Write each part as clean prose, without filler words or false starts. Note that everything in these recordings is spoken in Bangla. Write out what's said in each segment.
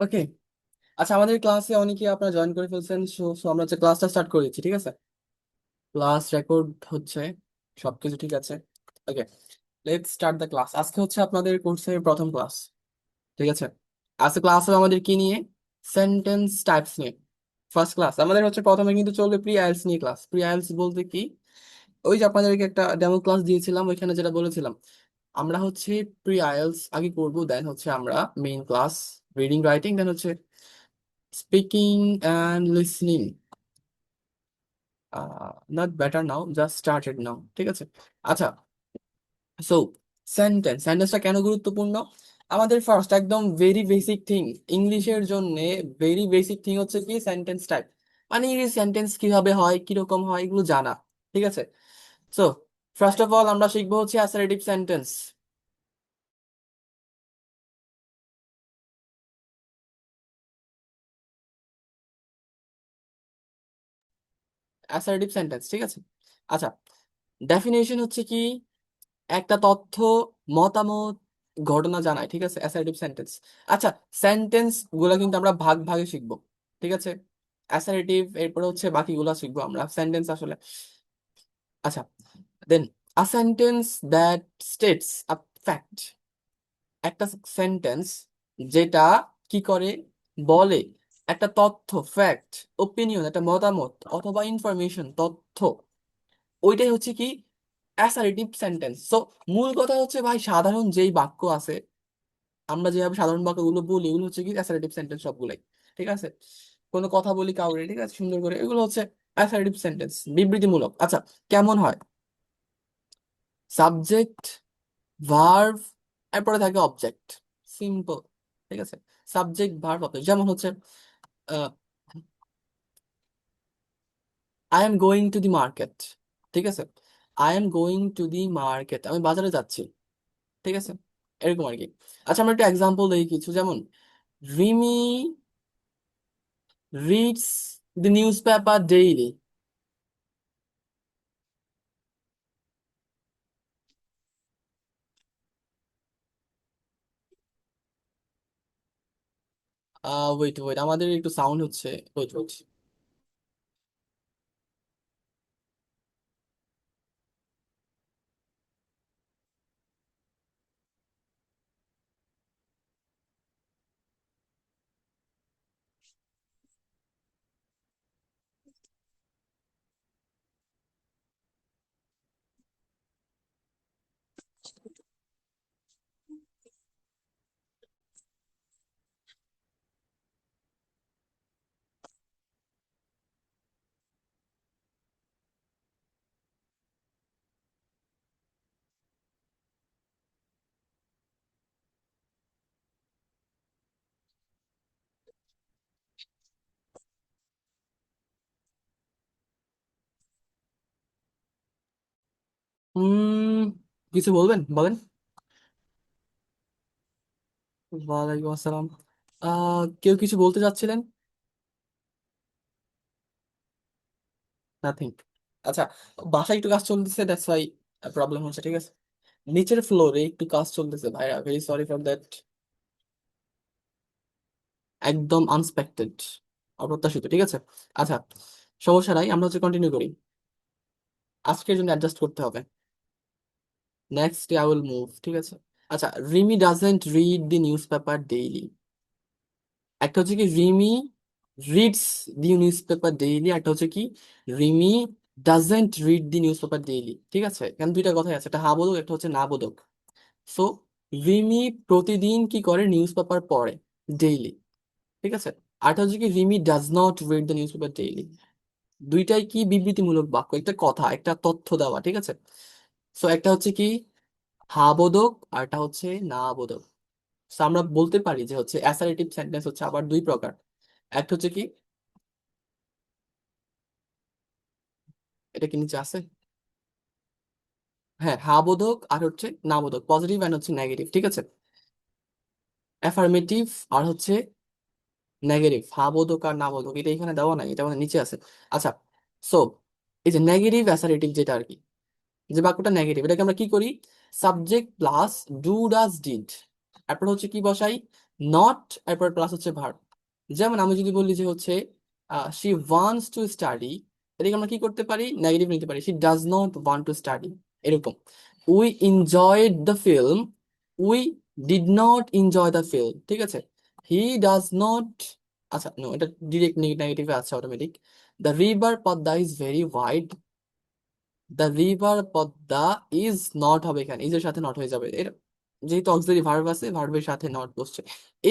ওকে। আচ্ছা, আমাদের ক্লাসে অনেকে আপনারা জয়েন করে ফেলছেন, সো সো আমরা হচ্ছে ক্লাসটা স্টার্ট করে দিচ্ছি, ঠিক আছে? ক্লাস রেকর্ড হচ্ছে, সবকিছু ঠিক আছে। ওকে, লেটস স্টার্ট দ্য ক্লাস। আজকে হচ্ছে আপনাদের কোর্সের প্রথম ক্লাস, ঠিক আছে? আজকে ক্লাস হবে আমাদের কি নিয়ে? সেন্টেন্স টাইপস নিয়ে। ফার্স্ট ক্লাস আমাদের হচ্ছে, প্রথমে কিন্তু চলবে প্রি আইএলস নিয়ে ক্লাস। প্রি আইএলস বলতে কি? ওই যে আপনাদেরকে একটা ডেমো ক্লাস দিয়েছিলাম, ওইখানে যেটা বলেছিলাম, আমরা হচ্ছে প্রি আইএলস আগে করবো, দেন হচ্ছে আমরা main class, reading writing, then হচ্ছে speaking and listening. Not better now, just started now, ঠিক আছে? আচ্ছা, সো সেন্টেন্সটা কেন গুরুত্বপূর্ণ? আমাদের ফার্স্ট একদম ভেরি বেসিক থিং ইংলিশের জন্য, ভেরি বেসিক থিং হচ্ছে কি সেন্টেন্স টাইপ, মানে ইংলিশ সেন্টেন্স কিভাবে হয়, কিরকম হয়, এগুলো জানা, ঠিক আছে? সো ফার্স্ট অফ অল আমরা শিখবো হচ্ছে অ্যাসার্টিভ সেন্টেন্স। অ্যাসার্টিভ সেন্টেন্স, ঠিক আছে? আচ্ছা, ডেফিনেশন হচ্ছে কি? একটা তথ্য, মতামত, ঘটনা জানায়, ঠিক আছে? Assertive sentence. আচ্ছা, সেন্টেন্স গুলা কিন্তু আমরা ভাগ ভাগে শিখবো, ঠিক আছে? অ্যাসার্টিভ, এরপরে হচ্ছে বাকিগুলা শিখবো আমরা সেন্টেন্স আসলে। আচ্ছা, then a sentence that states a fact, একটা সেন্টেন্স যেটা কি করে, বলে একটা তথ্য, ফ্যাক্ট, ওপিনিয়ন, একটা মতামত অথবা ইনফরমেশন, তথ্য, ওইটাই হচ্ছে কি অ্যাসার্টিভ সেন্টেন্স। সো মূল কথা হচ্ছে ভাই, সাধারণ যেই বাক্য আছে, আমরা যেভাবে সাধারণ বাক্যগুলো বলি, এগুলো হচ্ছে কি অ্যাসার্টিভ সেন্টেন্স সবগুলাই, ঠিক আছে? কোনো কথা বলি কাউরে, ঠিক আছে, সুন্দর করে, এগুলো হচ্ছে অ্যাসার্টিভ সেন্টেন্স, বিবৃতিমূলক। আচ্ছা, কেমন হয়? সাবজেক্ট, ভার্ব, এরপরে থাকে অবজেক্ট, সিম্পল, ঠিক আছে? Subject, verb, object. যেমন হচ্ছে I am going to the market, ঠিক আছে? I am going to the market, আমি বাজারে যাচ্ছি, ঠিক আছে? এরকম আর কি। আচ্ছা, আমরা একটা এক্সাম্পল দিই কিছু, যেমন Rimi reads the newspaper daily. Wait wait, আমাদের একটু সাউন্ড হচ্ছে, ওয়েট ওয়েট। উম কিছু বলবেন, বলেন। ওয়ালাইকুম আসসালাম। কেউ কিছু বলতে চাচ্ছিলেন? নাথিং। আচ্ছা, বাসায় একটু কাজ চলতেছে, দ্যাটস ওয়াই প্রবলেম হচ্ছে, ঠিক আছে? নিচের ফ্লোরে একটু কাজ চলতেছে ভাইয়া, ভেরি সরি ফর দ্যাট। একদম আনএক্সপেক্টেড, অপ্রত্যাশিত, ঠিক আছে? আচ্ছা, সমস্যা নাই, আমরা হচ্ছে কন্টিনিউ করি। আজকের জন্য অ্যাডজাস্ট করতে হবে, next day I will move, ঠিক আছে? আচ্ছা, Rimi doesn't read the news paper daily. একটা হচ্ছে কি রিমি রিডস দি নিউজ পেপার ডেইলি, একটা হচ্ছে কি Rimi doesn't read the news paper daily, ঠিক আছে? এখানে দুইটা কথাই আছে, একটা হা বোধক, একটা হচ্ছে না বোধক। সো রিমি প্রতিদিন কি করে, নিউজ পেপার পড়ে, ডেইলি, ঠিক আছে? আরটা হচ্ছে কি Rimi does not read the newspaper daily. দুইটাই কি বিবৃতিমূলক বাক্য, একটা কথা, একটা তথ্য দেওয়া, ঠিক আছে? সো একটা হচ্ছে কি হা বোধক, আর একটা হচ্ছে না বোধক। So আমরা বলতে পারি যে হচ্ছে অ্যাসার্টিভ সেন্টেন্স হচ্ছে আবার দুই প্রকার। একটা হচ্ছে কি এটা কি নিচে আছে? হ্যাঁ, হা বোধক আর হচ্ছে না বোধক, পজিটিভ অ্যান্ড হচ্ছে নেগেটিভ, ঠিক আছে। অ্যাফার্মেটিভ আর হচ্ছে নেগেটিভ, হা বোধক আর না বোধক, এটা এখানে দেওয়া নাই, এটা মানে নিচে আছে। আচ্ছা, সো এই যে নেগেটিভ অ্যাসারেটিভ যেটা আর কি, যে বাক্যটা নেগেটিভ, এটাকে আমরা কি করি? Subject plus do does did, এরপর হচ্ছে কি বসাই? নট, এরপর প্লাস হচ্ছে ভার্ব। যেমন আমি যদি বলি যে হচ্ছে শি ওয়ান্টস টু স্টাডি, এটাকে আমরা কি করতে পারি? নেগেটিভ নিতে পারি, she does not want to study, এরকম। We enjoyed the film, we did not enjoy the film, ঠিক আছে। হি ডাজ নট, আচ্ছা নো, এটা ডিরেক্ট নেগেটিভে আছে automatic. The river Padma is very wide, the river Padma is not হবে, এখানে ইজের সাথে নট হয়ে যাবে এর, যেহেতু অক্সিলারি ভার্ব আছে, ভার্বের সাথে নট বসছে।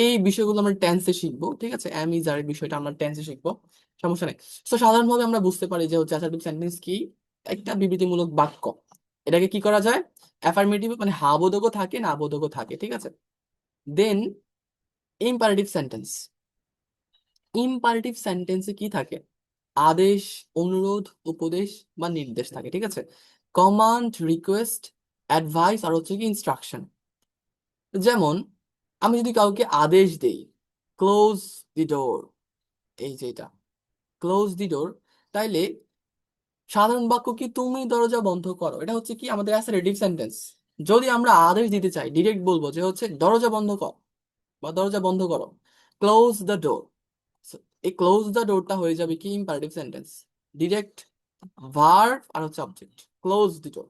এই বিষয়গুলো আমরা টেন্সে শিখবো, ঠিক আছে, এম ইজ আর এর বিষয়টা আমরা টেন্সে শিখবো, সমস্যা নেই। তো সাধারণভাবে আমরা বুঝতে পারি যে হচ্ছে অ্যাসার্টিভ সেন্টেন্স কি? একটা বিবৃতিমূলক বাক্য। এটাকে কি করা যায়? অ্যাফার্মেটিভ মানে হা বোধকও থাকে, না বোধকও থাকে, ঠিক আছে। দেন ইম্পারেটিভ সেন্টেন্স, ইম্পারেটিভ সেন্টেন্সে কি থাকে? আদেশ, অনুরোধ, উপদেশ বা নির্দেশ থাকে, ঠিক আছে। কমান্ড, রিকোয়েস্ট, অ্যাডভাইস আর হচ্ছে কি ইনস্ট্রাকশন। যেমন আমি যদি কাউকে আদেশ দেই, ক্লোজ দি ডোর, এই যে এটা, ক্লোজ দি ডোর, তাইলে সাধারণ বাক্য কি তুমি দরজা বন্ধ করো, এটা হচ্ছে কি আমাদের অ্যাসার্টিভ সেন্টেন্স। যদি আমরা আদেশ দিতে চাই, ডিরেক্ট বলবো যে হচ্ছে দরজা বন্ধ কর বা দরজা বন্ধ করো, ক্লোজ দ্য ডোর। এই ক্লোজ দ্য ডোরটা হয়ে যাবে কি ইম্পারেটিভ সেন্টেন্স, ডিরেক্ট ভার্ব আর হচ্ছে অবজেক্ট, ক্লোজ দি ডোর।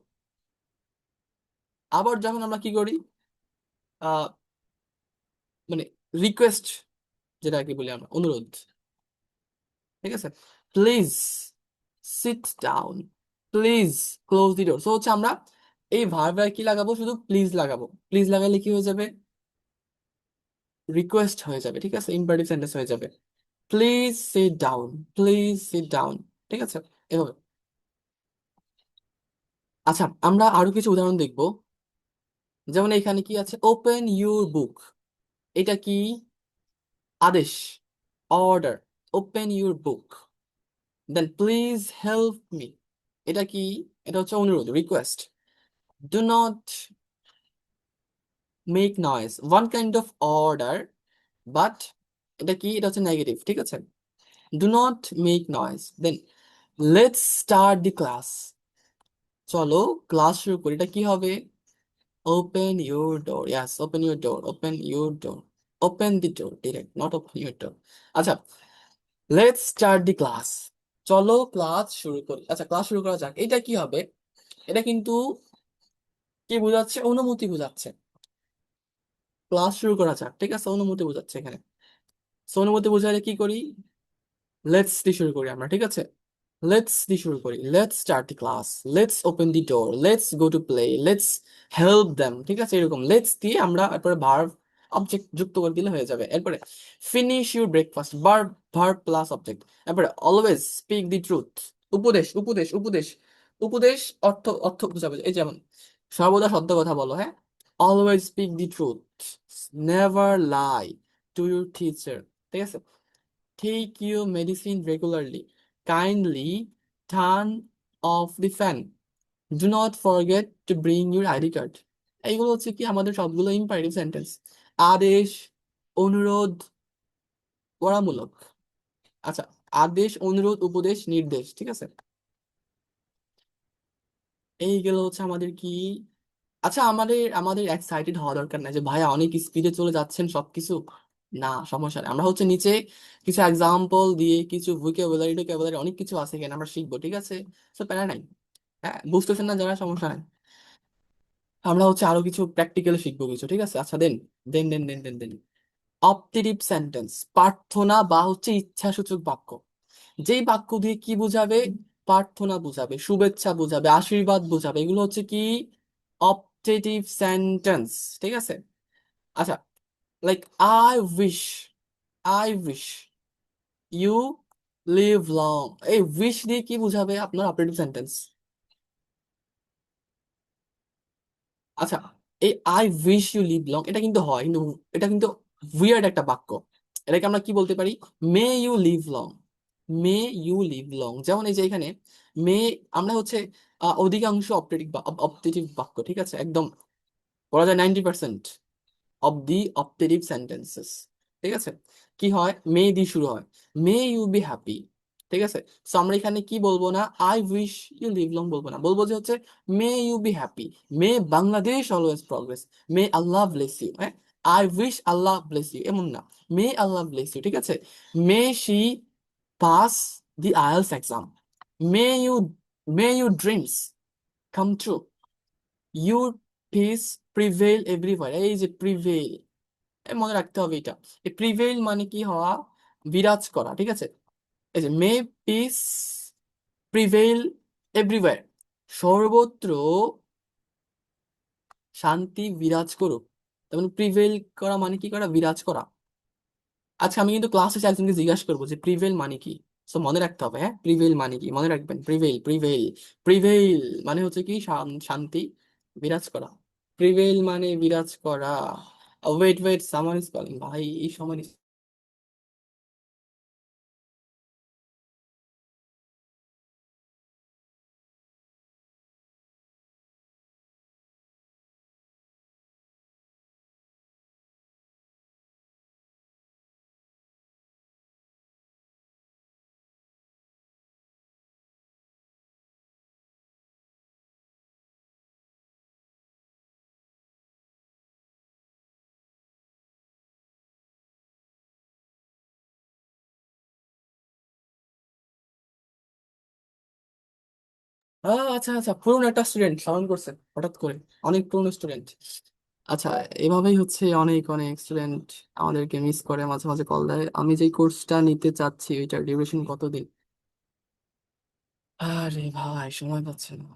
আবার যখন আমরা কি করি, আহ মানে রিকোয়েস্ট, যেটা কি বলি আমরা, অনুরোধ, ঠিক আছে, please sit down, please close the door. So হচ্ছে আমরা এই ভার্বে কি লাগাবো? শুধু প্লিজ লাগাবো। প্লিজ লাগালে কি হয়ে যাবে? রিকোয়েস্ট হয়ে যাবে, ঠিক আছে, ইম্পারেটিভ সেন্টেন্স হয়ে যাবে। Please sit down, please sit down, ঠিক আছে, এভাবে। আচ্ছা, আমরা আরো কিছু উদাহরণ দেখবো। যেমন এখানে কি আছে? ওপেন ইউর বুক, এটা কি? আদেশ, order, open your book. Then please help me, এটা কি? এটা হচ্ছে অনুরোধ, request. Do not make noise, one kind of order, but এটা কি? এটা হচ্ছে নেগেটিভ, ঠিক আছে। Do not make noise. Then let's start the class, চলো ক্লাস শুরু করি, এটা কি হবে? Open your door, yes, open your door, open your door, open the door, direct, not open your door. আচ্ছা, লেটস স্টার্ট দি ক্লাস, চলো ক্লাস শুরু করি। আচ্ছা, ক্লাস শুরু করা যাক, এটা কি হবে? এটা কিন্তু কি বোঝাচ্ছে? অনুমতি বোঝাচ্ছে। ক্লাস শুরু করা যাক, ঠিক আছে, অনুমতি বোঝাচ্ছে এখানে। সো অনুমতি বোঝালে কি করি? লেটস দিয়ে শুরু করি আমরা, ঠিক আছে। লেটস দিয়ে শুরু করি, let's start the class, let's open the door, let's go to play, let's help them, ঠিক আছে, এরকম লেটস দিয়ে আমরা এরপরে ভার্ব অবজেক্ট যুক্ত করে দিলে হয়ে যাবে। এরপরে finish your breakfast, verb, verb plus object. এরপরে অলওয়েজ স্পিক দি ট্রুথ, উপদেশ, উপদেশ, উপদেশ, উপদেশ, অর্থ, অর্থ বুঝাবে, এই যেমন সর্বদা সত্য কথা বলো, হ্যাঁ, always speak the truth, never lie to your teacher, ঠিক আছে। Take your medicine regularly. Kindly turn off the fan. Do not forget to bring your ID card. এইগুলো হচ্ছে কি আমাদের সবগুলো ইম্পারেটিভ সেন্টেন্স। আদেশ, অনুরোধ, পরামূলক। আচ্ছা, আদেশ, অনুরোধ, উপদেশ, নির্দেশ, ঠিক আছে। এই গেল হচ্ছে আমাদের কি। আচ্ছা, আমাদের আমাদের এক্সাইটেড হওয়া দরকার না যে ভাইয়া অনেক স্পিডে চলে যাচ্ছেন সবকিছু, না, সমস্যা নেই। আমরা হচ্ছে নিচে কিছু এক্সাম্পল দিয়ে, কিছু ভোকাবুলারি টোকাবুলারি অনেক কিছু আছে এখানে আমরা শিখবো, ঠিক আছে। তো প্যারা নাই, হ্যাঁ, বুঝতেছেন না যারা, সমস্যা নাই। আমরা হচ্ছে আরো কিছু প্র্যাকটিক্যাল শিখবো কিছু, ঠিক আছে। আচ্ছা, দেন দেন দেন দেন দেন দেন অপটেটিভ সেন্টেন্স, প্রার্থনা বা হচ্ছে ইচ্ছাসূচক বাক্য। যেই বাক্য দিয়ে কি বুঝাবে? প্রার্থনা বুঝাবে, শুভেচ্ছা বুঝাবে, আশীর্বাদ বুঝাবে, এগুলো হচ্ছে কি? অপটেটিভ সেন্টেন্স, ঠিক আছে। আচ্ছা, like I wish you live long, এই উইশ দিয়ে কি বুঝাবে আপনার অপটেটিভ সেন্টেন্স? আচ্ছা, এই I wish you live long, এটা কিন্তু হয়, কিন্তু এটা কিন্তু উইয়ার্ড একটা বাক্য। এটাকে আমরা কি বলতে পারি? May you live long, may you live long, যেমন এই যে এখানে মে, আমরা হচ্ছে অধিকাংশ অপটেটিভ বাক্য, ঠিক আছে, একদম বলা যায় 90% অফ দি অপটেটিভ সেন্টেন্সেস, ঠিক আছে, কি হয়, মে দিয়ে শুরু হয়, মে ইউ বি হ্যাপি, ঠিক আছে। সো আমরা এখানে কি বলবো না, I wish you live long বলবো না, বলবো যে হচ্ছে may you be happy, may Bangladesh always progress, may Allah bless you, হ্যাঁ, I wish Allah bless you এমন না, মে আল্লাহ ব্লেস ইউ, ঠিক আছে। May she pass the IELTS exam, may you, may you dreams come true, your peace prevail everywhere, এই যে প্রিভেইল, মনে রাখতে হবে এটা, এই প্রিভেইল মানে কি হওয়া, বিরাজ করা, ঠিক আছে। এই যে মে পিস প্রিভেইল এভরিওয়্যার, সর্বত্র শান্তি বিরাজ করুক, তার মানে প্রিভেইল করা মানে কি করা, বিরাজ করা। আচ্ছা আমি কিন্তু ক্লাসে একজনকে জিজ্ঞাসা করবো যে প্রিভেইল মানে কি, তো মনে রাখতে হবে, হ্যাঁ, প্রিভেইল মানে কি মনে রাখবেন, প্রিভেইল প্রিভেইল প্রিভেইল মানে হচ্ছে কি শান্তি বিরাজ করা, প্রিভেইল মানে বিরাজ করা। Wait wait, summer is calling, ভাই এই সময়। আচ্ছা আচ্ছা, পুরনো একটা স্টুডেন্ট সাউন্ড করছে হঠাৎ করে, অনেক পুরনো স্টুডেন্ট। আচ্ছা, এভাবেই হচ্ছে অনেক অনেক স্টুডেন্ট আমাদেরকে মিস করে, মাঝে মাঝে কল দেয়। আমি যেই কোর্সটা নিতে চাচ্ছি ওইটার ডিউরেশন কতদিন? আরে ভাই সময় পাচ্ছে না।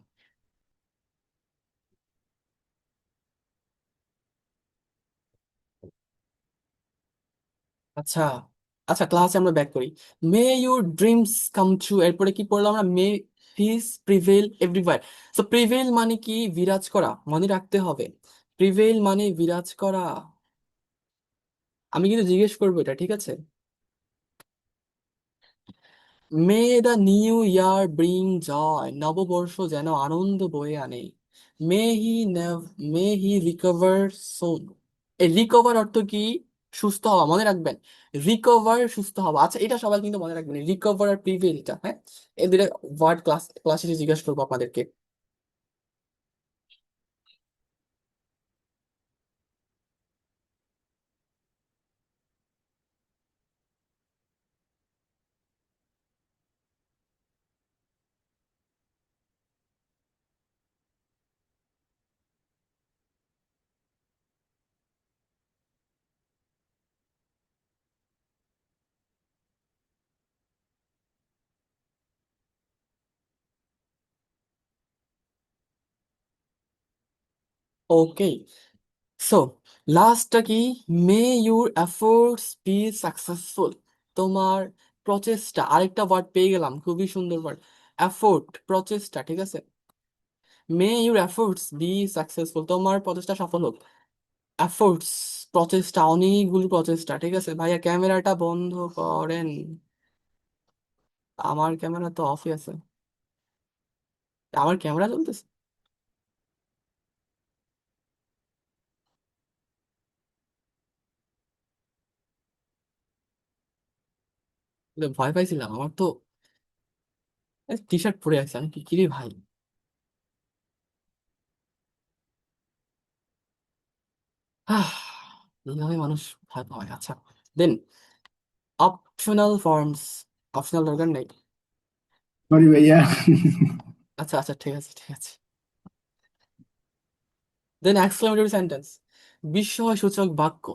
আচ্ছা আচ্ছা, ক্লাসে আমরা ব্যাক করি। May your dreams come true, এরপরে কি পড়লাম আমরা, মে পিস প্রিভেইল এভরিওয়্যার। তো প্রিভেইল মানে কি, বিরাজ করা, মনে রাখতে হবে, প্রিভেইল মানে বিরাজ করা। আমি কিন্তু জিজ্ঞেস করবো এটা, ঠিক আছে। মে দ্য নিউ ইয়ার ব্রিং জয়, নববর্ষ যেন আনন্দ বয়ে আনে। মে হি নেভ, মে হি রিকভার সোন, এই রিকভার অর্থ কি, সুস্থ হওয়া, মনে রাখবেন, রিকভার সুস্থ হওয়া। আচ্ছা এটা সবাই কিন্তু মনে রাখবেন, রিকভার আর প্রিভেলটা, হ্যাঁ, এই দুটো ওয়ার্ড ক্লাসে জিজ্ঞাসা করবো আপনাদেরকে। ওকে, সো লাস্টটা কি, মে ইউর এফোর্টস বি সাকসেসফুল, তোমার প্রচেষ্টা, আরেকটা ওয়ার্ড পেয়ে গেলাম, খুবই সুন্দর ওয়ার্ড, এফোর্ট, প্রচেষ্টা, ঠিক আছে। মে ইউর এফোর্টস বি সাকসেসফুল, তোমার প্রচেষ্টা সফল হোক। এফোর্টস, প্রচেষ্টা, অনেকগুলো প্রচেষ্টা, ঠিক আছে। ভাইয়া ক্যামেরাটা বন্ধ করেন, আমার ক্যামেরা তো অফই আছে, আমার ক্যামেরা চলতেছে। ভয় পাইছিলাম, আমার তো টি শার্ট পরে আছে, আমি কি কিরে ভাই। আহ, এইভাবে মানুষ ভয় পায়। আচ্ছা দেন, অপশনাল ফর্মস, অপশনাল দরকার নেই। সরি ভাইয়া। আচ্ছা আচ্ছা, ঠিক আছে ঠিক আছে। দেন এক্সক্লেমেটরি সেন্টেন্স, বিস্ময়সূচক বাক্য।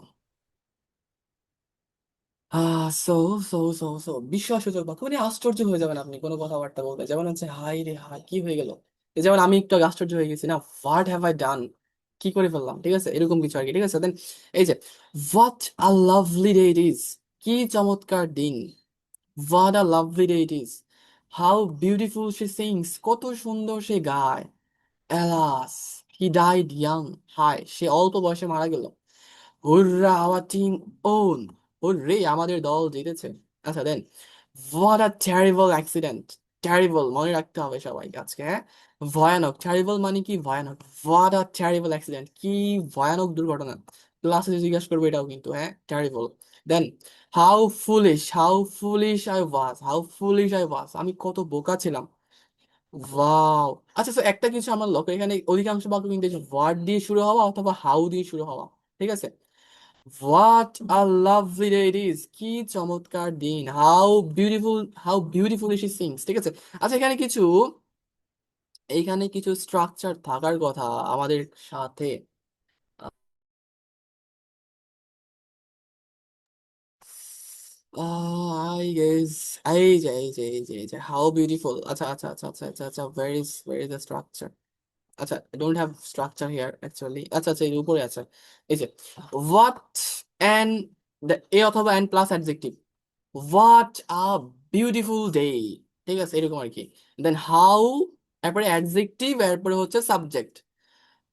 সো সো বিস্ময়সূচক বাক্য মানে আশ্চর্য হয়ে যাবেন আপনি কোনো কথাবার্তা বলতে, যেমন হচ্ছে হাই রে হাই কি হয়ে গেল, এই যেমন আমি একটু আগে আশ্চর্য হয়ে গেছি না, হোয়াট হ্যাভ আই ডান, কি করে ফেললাম, ঠিক আছে, এরকম কিছু আর কি, ঠিক আছে। দেন এই যে what a lovely day it is, কি চমৎকার দিন, what a lovely day it is, how beautiful she sings, কত সুন্দর সে গায়, অ্যালাস হি ডাইড ইয়াং, হায় সে অল্প বয়সে মারা গেল, hurrah our team won, hurray আমাদের দল জিতেছে। আচ্ছা দেন, হোয়াট আ ট্যারিবল অ্যাক্সিডেন্ট। ট্যারিবল মনে রাখতে হবে সবাই আজকে, হ্যাঁ। ভয়ানক, ট্যারিবল মানে কি ভয়ানক। হোয়াট আ ট্যারিবল অ্যাক্সিডেন্ট, কি ভয়ানক দুর্ঘটনা। ক্লাসে জিজ্ঞাসা করবে এটাও কিন্তু, হ্যাঁ, terrible. Then how foolish I was, আমি কত বোকা ছিলাম। ওয়াও। আচ্ছা, তো একটা কিছু আমার লক্ষ্য, এখানে অধিকাংশ বাক্য কিন্তু ওয়ার্ড দিয়ে শুরু হওয়া অথবা হাউ দিয়ে শুরু হওয়া, ঠিক আছে। What a lovely day it is, কি চমৎকার দিন। হাউ বিউটিফুল শি সিংস, ঠিক আছে। আচ্ছা, এখানে কিছু স্ট্রাকচার থাকার কথা আমাদের সাথে। আই গেস এই যে হাউ বিউটিফুল। আচ্ছা আচ্ছা আচ্ছা আচ্ছা আচ্ছা আচ্ছা, ওয়ার ইজ দ্য স্ট্রাকচার। আচ্ছা, I don't have structure here actually। আচ্ছা আচ্ছা, এর উপরে আছে। এই যে what and the a অথবা and plus adjective. What a beautiful day, ঠিক আছে, এরকম আর কি। দেন হাউ, এরপরে অ্যাডজেক্টিভ, এরপরে হচ্ছে subject.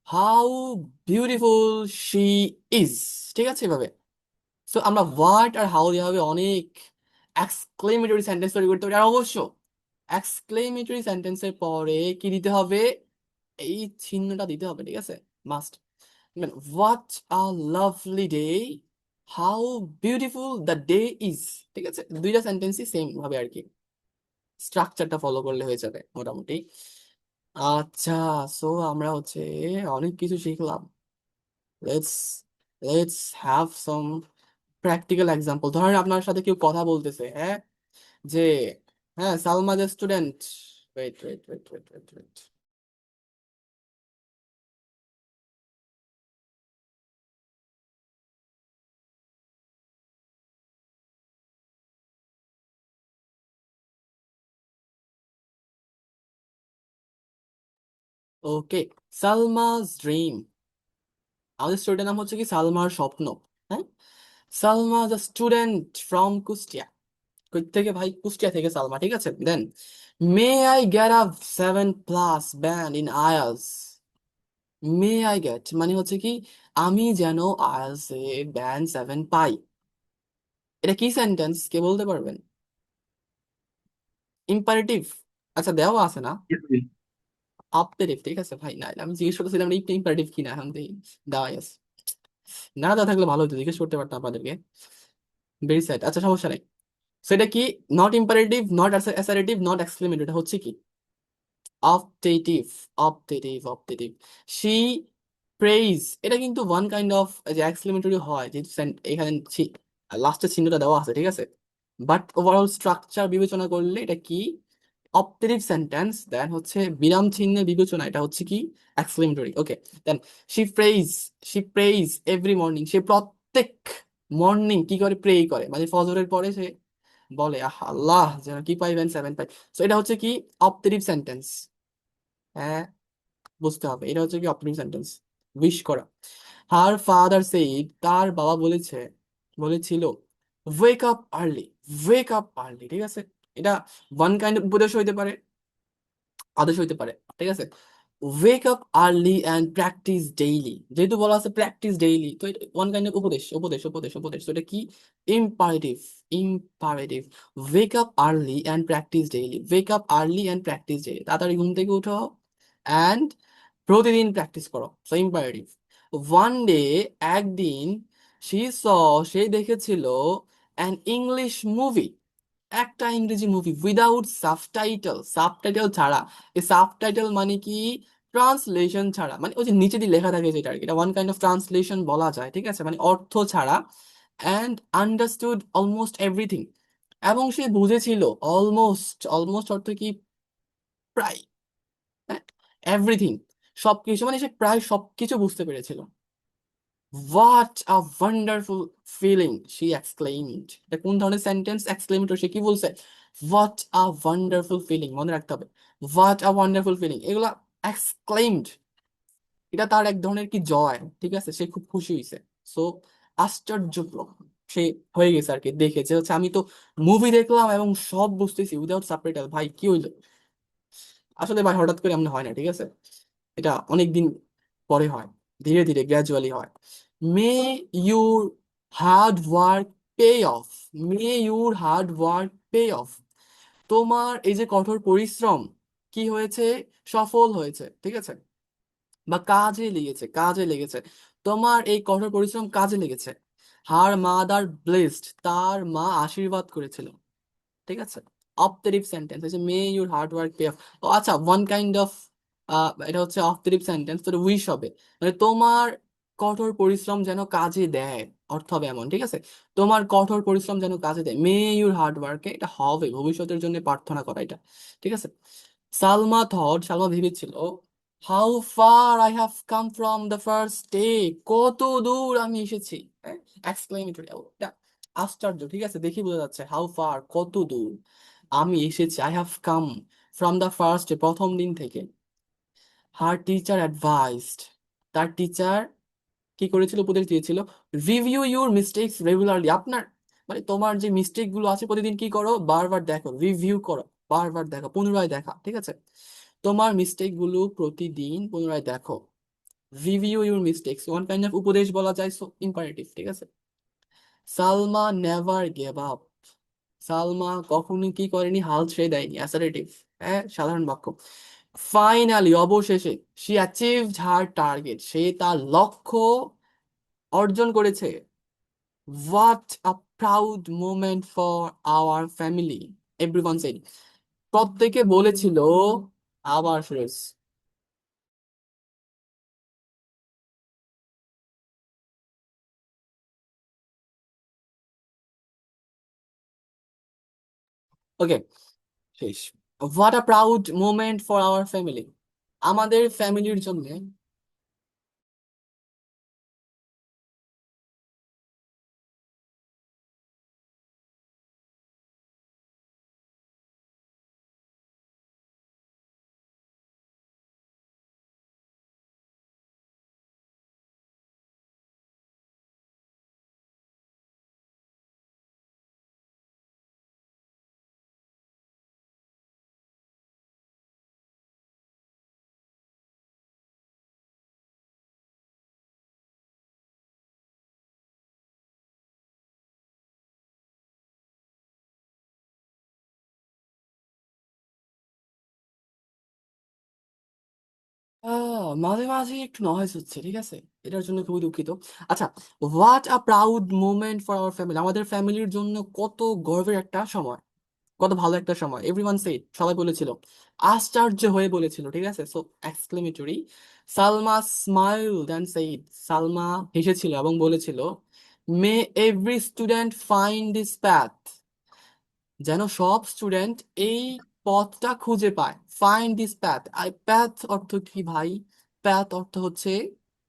How beautiful she is, ঠিক আছে, এভাবে। সো আমরা হোয়াট আর হাউ দিয়ে হবে অনেক এক্সক্লেমেটরি সেন্টেন্স তৈরি করতে পারি। আর অবশ্য এক্সক্লেমেটরি সেন্টেন্সের পরে কি দিতে হবে, এই চিহ্নটা দিতে হবে, ঠিক আছে, must. What a lovely day, how beautiful the day is, ঠিক আছে। দুইটা সেন্টেন্সই সেম ভাবে আর কি, স্ট্রাকচারটা ফলো করলে হয়ে যাবে মোটামুটি। আচ্ছা, সো আমরা হচ্ছে অনেক কিছু শিখলাম। Let's let's have some practical example. ধরেন আপনার সাথে কেউ কথা বলতেছে, হ্যাঁ, যে, হ্যাঁ, Salma the student. Wait. Okay, Salma's dream, আমাদের স্টুডেন্ট নাম হচ্ছে কি সালমার স্বপ্ন, হ্যাঁ। Salma the student from Kushtia, কই থেকে ভাই, কুষ্টিয়া থেকে সালমা, ঠিক আছে। Then may I get a 7+ band in IELTS. May I get মানে হচ্ছে কি, আমি যেন আয়ালস এ ব্যান্ড 7 পাই। এটা কি সেন্টেন্স, কে বলতে পারবেন? ইম্পারেটিভ। আচ্ছা, দেওয়া আছে না? অপটেটিভ, ঠিক আছে ভাই, না আমি জিজ্ঞেস করতেছিলাম ইম্পারেটিভ কিনা, এখন দেখি দেওয়াই আছে। না দেওয়া থাকলে ভালো হতো, জিজ্ঞেস করতে পারতাম আপনাদেরকে। Very sad. আচ্ছা, সমস্যা নেই। সেটা কি, not imperative, not assertive, not exclamative, এটা হচ্ছে কি অপটেটিভ। অপটেটিভ। সি প্রেইজ, এটা কিন্তু ওয়ান কাইন্ড অফ যে এক্সক্লেমেটরি হয়, যেহেতু এখানে লাস্টের চিহ্নটা দেওয়া আছে, ঠিক আছে। বাট ওভারঅল স্ট্রাকচার বিবেচনা করলে এটা কি অপটেটিভ সেন্টেন্স, দেন হচ্ছে বিরাম চিহ্নের বিবেচনা এটা হচ্ছে কি exclamatory. Okay, then she praise she praise every morning, সে প্রত্যেক মর্নিং কি করে, প্রে করে, মানে ফজরের পরে সে বলে, আহ আল্লাহ যেন কি পাইবেন 7 পাই। তো এটা হচ্ছে কি অপটেটিভ সেন্টেন্স, হ্যাঁ, বুঝতে হবে, এটা হচ্ছে কি অপটেটিভ সেন্টেন্স। উইশ করা। হার ফাদার সেইড, তার বাবা বলেছিল ওয়েক আপ আর্লি, ঠিক আছে। এটা ওয়ান কাইন্ড উপদেশ হইতে পারে, আদেশ হইতে পারে, ঠিক আছে। Wake up early and practice daily, যেহেতু বলা আছে প্র্যাকটিস ডেইলি, তো এটা ওয়ান কাইন্ড উপদেশ, তো এটা কি imperative. Wake up early and practice daily, তাড়াতাড়ি ঘুম থেকে উঠো অ্যান্ড প্রতিদিন প্র্যাকটিস করো, সো ইম্পারেটিভ। ওয়ান ডে, একদিন, সে দেখেছিল অ্যান ইংলিশ মুভি, একটা ইংরেজি মুভি উইদাউট সাবটাইটেল ছাড়া। এই সাবটাইটেল মানে কি ট্রান্সলেশন ছাড়া, মানে ওই যে নিচে দিয়ে লেখা থাকে যেটা আর কি, এটা ওয়ান কাইন্ড অফ ট্রান্সলেশন বলা যায়, ঠিক আছে, মানে অর্থ ছাড়া। অ্যান্ড আন্ডারস্টুড অলমোস্ট এভরিথিং, এবং সে বুঝেছিল অলমোস্ট অর্থ কি প্রায়, এভরিথিং, সবকিছু, মানে সে প্রায় সবকিছু বুঝতে পেরেছিল। What a wonderful feeling, she exclaimed. এটা কোন ধরনের সেন্টেন্স, এক্সক্লেমেটর, সে কি বলছে, হোয়াট আ ওয়ান্ডারফুল ফিলিং, মনে রাখতে হবে। হোয়াট আ ওয়ান্ডারফুল ফিলিং, এগুলা এক্সক্লেইমড, এটা তার এক ধরনের কি জয়, ঠিক আছে, সে খুব খুশি হয়েছে। সো আশ্চর্য সে হয়ে গেছে আর কি, দেখেছে হচ্ছে আমি তো মুভি দেখলাম এবং সব বুঝতেছি উইদাউট সাবটাইটেল, ভাই কি হইলো। আসলে ভাই হঠাৎ করে এমন হয় না, ঠিক আছে, এটা অনেক দিন পরে হয়, ধীরে ধীরে গ্র্যাজুয়ালি হয়। মে your hard work pay of, May your hard work pay of. তোমার এই যে কঠোর পরিশ্রম কি হয়েছে, সফল হয়েছে, ঠিক আছে, বা কাজে লেগেছে, কাজে লেগেছে। তোমার এই কঠোর পরিশ্রম কাজে লেগেছে। হার মাদার ব্লেসড, তার মা আশীর্বাদ করেছিল, ঠিক আছে। অপটেটিভ সেন্টেন্স হচ্ছে may your hard work pay off. ও আচ্ছা, ওয়ান কাইন্ড অফ, এটা হচ্ছে অপটেটিভ সেন্টেন্স, তো উইশ হবে, মানে তোমার কঠোর পরিশ্রম যেন কাজে দেয়, অর্থ হবে এমন, ঠিক আছে। তোমার কঠোর পরিশ্রম যেন কাজে দেয়, মে ইউর হার্ড ওয়ার্ক, এটা হবে ভবিষ্যতের জন্য প্রার্থনা করা এটা, ঠিক আছে। সালমা ভেবেছিল, how far I have come from the first day, কত দূর আমি এসেছি, হ্যাঁ, এক্সক্লেমেটরি, আশ্চর্য, ঠিক আছে, দেখি বোঝা যাচ্ছে, হাউ ফার কত দূর আমি এসেছি, I have come from the first, প্রথম দিন থেকে। হার টিচার অ্যাডভাইসড, তার টিচার কি করেছিল, উপদেশ দিয়েছিল, রিভিউ ইউর মিস্টেকস রেগুলারলি, আপনার মানে তোমার যে মিস্টেক গুলো আছে প্রতিদিন কি করো, বারবার দেখো, রিভিউ করো, বারবার দেখো, পুনরায় দেখা, ঠিক আছে। তোমার মিস্টেক গুলো প্রতিদিন পুনরায় দেখো, review your mistakes, one kind of উপদেশ বলা যায়, সো ইম্পারেটিভ, ঠিক আছে। Salma never gave up, Salma কখনোই কি করেনি, হাল ছেড়ে দেয়নি, অ্যাসারেটিভ, হ্যাঁ, সাধারণ বাক্য। ফাইনালি, অবশেষে, শি অ্যাচিভড হার টার্গেট, সে তার লক্ষ্য অর্জন করেছে। What a proud moment for our family, everyone said, প্রত্যেকে বলেছিল, আবার ফ্রেজ, ওকে, শেষ। What a proud moment for our family, আমাদের ফ্যামিলির জন্য। মাঝে মাঝে একটু নয়েজ হচ্ছে, ঠিক আছে, এটার জন্য খুবই দুঃখিত। আচ্ছা, what a proud moment for our family, আমাদের ফ্যামিলির জন্য কত গর্বের একটা সময়, কত ভালো একটা সময়, এভরিওয়ান সেড, সবাই বলেছিল, আশ্চর্য হয়ে বলেছিল, ঠিক আছে, so exclamatory. Salma smiled and said, Salma হেসেছিল এবং বলেছিল, may every student find this path, যেন সব স্টুডেন্ট এই পথটা খুঁজে পায়, ফাইন্ড দিস প্যাথ, আর প্যাথ অর্থ কি ভাই, প্যাথ অর্থ হচ্ছে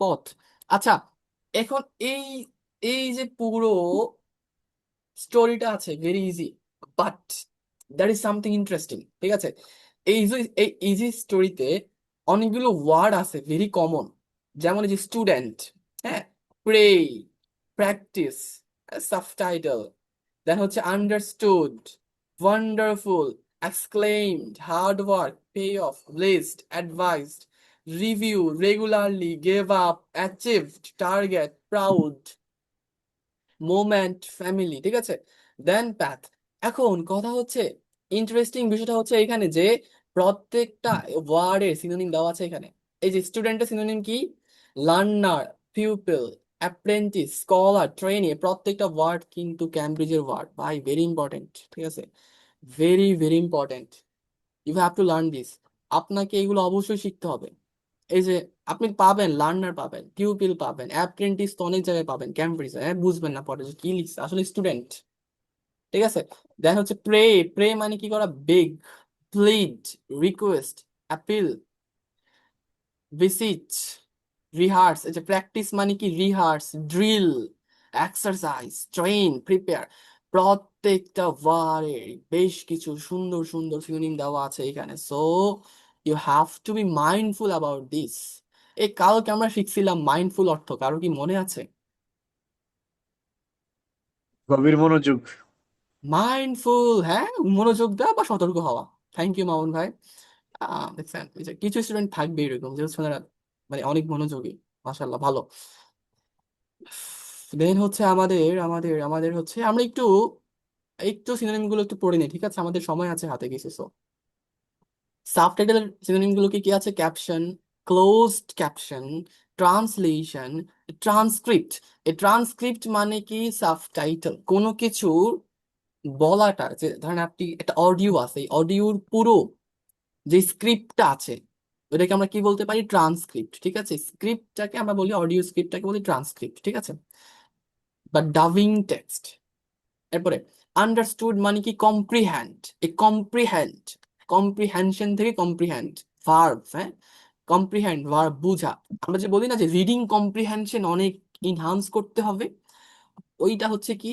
পথ। আচ্ছা, এখন এই এই যে পুরো স্টোরিটা আছে, very easy, but that is something interesting, ঠিক আছে। এই ইজি স্টোরিতে অনেকগুলো ওয়ার্ড আছে ভেরি কমন, যেমন এই যে স্টুডেন্ট, হ্যাঁ, প্রে, প্র্যাকটিস, সাবটাইটেল, দেন হচ্ছে understood, wonderful, exclaimed, hard work, pay off, list, advised, review, regularly, gave up, achieved, target, proud, moment, family, ঠিক আছে, দেন প্যাথ। এখন কথা হচ্ছে, ইন্টারেস্টিং বিষয়টা হচ্ছে এখানে যে প্রত্যেকটা ওয়ার্ডের সিনোনিম দেওয়া আছে এখানে। এই যে স্টুডেন্টের সিনোনিম কি, learner, pupil, apprentice, scholar, trainee, প্রত্যেকটা ওয়ার্ড কিন্তু ক্যামব্রিজের ওয়ার্ড ভাই, ভেরি ইম্পর্টেন্ট, ঠিক আছে, very very important, you have to learn this, আপনাকে এগুলো অবশ্যই শিখতে হবে। এই যে আপনি পাবেন, লার্নার পাবেন, পিউপিল পাবেন, অ্যাপ্রেন্টিস তো অনেক জায়গায় পাবেন, ক্যামব্রিজ, হ্যাঁ, বুঝবেন না পরে যে কি লিখছে আসলে স্টুডেন্ট, ঠিক আছে। দেন হচ্ছে প্রে, প্রে মানে কি করা, বেগ, প্লিড, রিকোয়েস্ট, অ্যাপিল, বিসিচ, রিহার্স, এই যে প্র্যাকটিস মানে কি, rehearse, drill, exercise, train, prepare, প্রত্যেকটা ওয়ার্ডের বেশ কিছু সুন্দর সুন্দর সিনোনিম দেওয়া আছে এখানে, so you have to be mindful about this. এই কালকে আমরা শিখছিলাম মাইন্ডফুল অর্থ, কারো কি মনে আছে? গভীর মনোযোগ। মাইন্ডফুল, হ্যাঁ, মনোযোগ দেওয়া বা সতর্ক হওয়া। থ্যাংক ইউ মামুন ভাই। দেখছেন, এই যে কিছু স্টুডেন্ট থাকবে এরকম যে হচ্ছে ওনারা মানে অনেক মনোযোগী, মাশাল্লাহ, ভালো। দেন হচ্ছে আমাদের হচ্ছে আমরা একটু একটু সিনোনিম গুলো একটু পড়ে নিই, ঠিক আছে, আমাদের সময় আছে হাতে কিছু। সো সাবটাইটেল সিনোনিম গুলো কি কি আছে? Caption, closed caption, translation, transcript. এই ট্রান্সক্রিপ্ট মানে কি? সাবটাইটেল কোনো কিছু বলাটা, যে ধরেন আপনি একটা অডিও আছে, এই অডিওর পুরো যে স্ক্রিপ্টটা আছে ওটাকে আমরা কি বলতে পারি? ট্রান্সক্রিপ্ট। ঠিক আছে, স্ক্রিপ্টটাকে আমরা বলি, অডিও স্ক্রিপ্টটাকে বলি ট্রান্সক্রিপ্ট। ঠিক আছে, বা ডাবিং টেক্সট। এরপরে আন্ডারস্টুড মানে কি? কম্প্রিহ্যান্ড। এই কম্প্রিহ্যান্ড, কম্প্রিহেনশন থেকে কম্প্রিহ্যান্ড, ভার্ব, হ্যাঁ, কম্প্রিহ্যান্ড ভার্ব, বুঝা। আমরা যে বলি না যে রিডিং কম্প্রিহেনশন অনেক ইনহান্স করতে হবে, ওইটা হচ্ছে কি?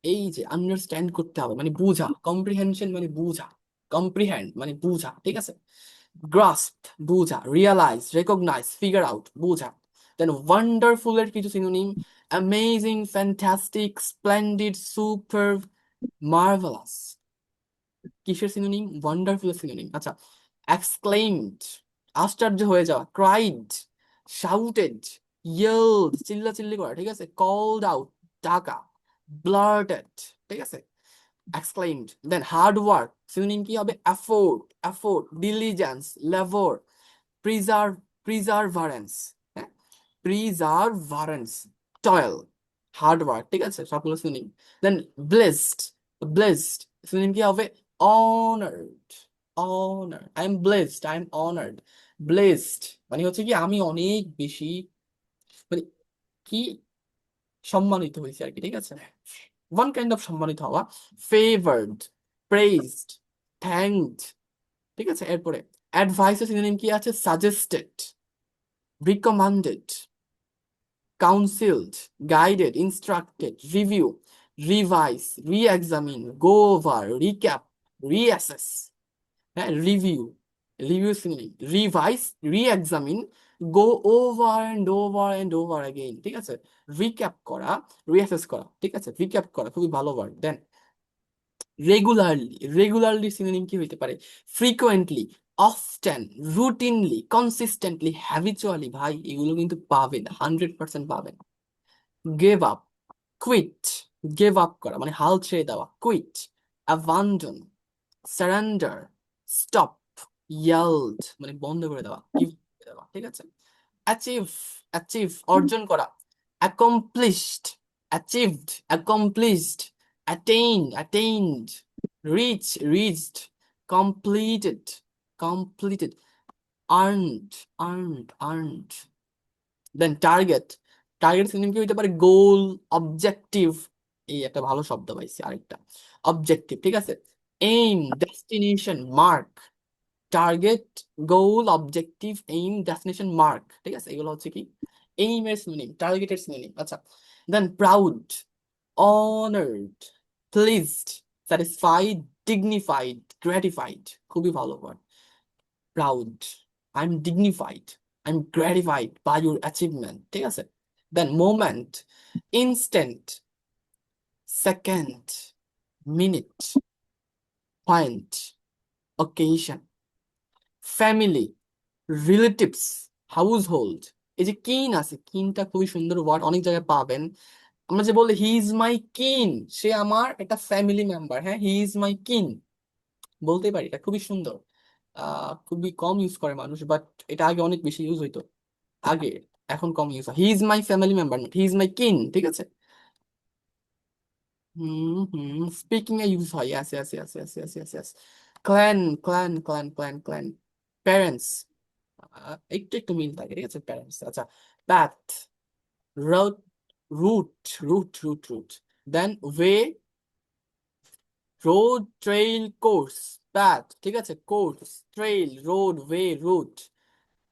এই যে আন্ডারস্ট্যান্ড করতে হবে মানে বুঝা, কম্প্রিহেনশন মানে বুঝা, কম্প্রিহ্যান্ড মানে বুঝা। ঠিক আছে, গ্রাস্প বুঝা, রিয়ালাইজ, রেকগনাইজ, ফিগার আউট বুঝা। দেন ওয়ান্ডারফুল এর কিছু synonym: amazing, fantastic, splendid, super, marvellous. কিসের সিনোনিম? ওয়ান্ডারফুল এর সিনোনিম। আচ্ছা, এক্সক্লেইমড আশ্চর্য হয়ে যাওয়া, ক্রাইড, শাউটেড, ইয়েলড চিল্লাচিল্লি করা। ঠিক আছে, কলড আউট ডাকা, ব্লার্টেড। ঠিক আছে, এক্সক্লেইমড। দেন হার্ড ওয়ার্ক সিনোনিম কি হবে? এফোর্ট, ডিলিজেন্স, লেভর, প্রিজার্ভ, প্রিজারভারেন্স, হ্যাঁ, প্রিজারভারেন্স, টয়েল, হার্ড ওয়ার্ক। ঠিক আছে, সবগুলো সিনোনিম। দেন ব্লেসড, ব্লেসড সিনোনিম কি হবে? Honoured, I am blessed, I am honoured. Blessed মানে হচ্ছে কি আমি অনেক বেশি, মানে কি, সম্মানিত হয়েছে আর কি। ঠিক আছে, ওয়ান কাইন্ড অফ সম্মানিত হওয়া। Favoured, praised, thanked. ঠিক আছে, এরপরে অ্যাডভাইসের সিনোনিম কি আছে? Suggested, recommended, counselled, guided, instructed, review, revise, re-examine, go over, recap, reassess. হ্যাঁ, review, review synonym revise, re-examine, go over and over and over again. ঠিক আছে, রিক্যাপ করা, রিঅ্যাসেস করা। ঠিক আছে, রিক্যাপ করা খুবই ভালো word. Then regularly, regularly synonym কি হইতে পারে? Frequently, often, routinely, consistently, habitually. ভাই এগুলো কিন্তু পাবেন, 100% পাবেন। Gave up, quit, gave up করা মানে হাল ছেড়ে দেওয়া, quit. Abandon, surrender, stop, yield মানে বন্ধ করে দেওয়া, গিভ দেওয়া। ঠিক আছে, অ্যাচিভ, অ্যাচিভ অর্জন করা, accomplished, achieved, accomplished, attain, attained, reach, reached, completed, completed, earned, earned, earned. Then target, target synonym কি হইতে পারে? Goal, objective. এই একটা ভালো শব্দ পাইছি আরেকটা, অবজেক্টিভ। ঠিক আছে, aim, destination, mark. Target, goal, objective, aim, destination, mark. ঠিক আছে, এগুলো হচ্ছে কি এইম এর সিনোনিম, টার্গেটের সিনোনিম। আচ্ছা, then proud, honoured, pleased, satisfied, dignified, gratified. খুবই ভালো word, proud, I am dignified, I am gratified by your achievement. ঠিক আছে, then moment, instant, second, minute, point, occasion, family, relatives, household. এই যে কিন আছে, কিনটা খুবই সুন্দর ওয়ার্ড, অনেক জায়গায় পাবেন। আমরা যে বলি হি ইজ মাই কিন, সে আমার একটা ফ্যামিলি মেম্বার। হ্যাঁ, হি ইজ মাই কিন বলতেই পারি, এটা খুবই সুন্দর। খুবই কম ইউজ করে মানুষ, বাট এটা আগে অনেক বেশি ইউজ হইতো আগে, এখন কম ইউজ হয়। He is my family member, he is my kin. ঠিক আছে, হুম হুম, স্পিকিং এ ইউজ হয়। yes yes yes yes yes yes yes। Clan, clan, parents, একটু একটু মিল থাকে। ঠিক আছে, প্যারেন্টস। আচ্ছা, path, route, route. Then way, road, trail, course, path. ঠিক আছে, course, trail, road, way, route,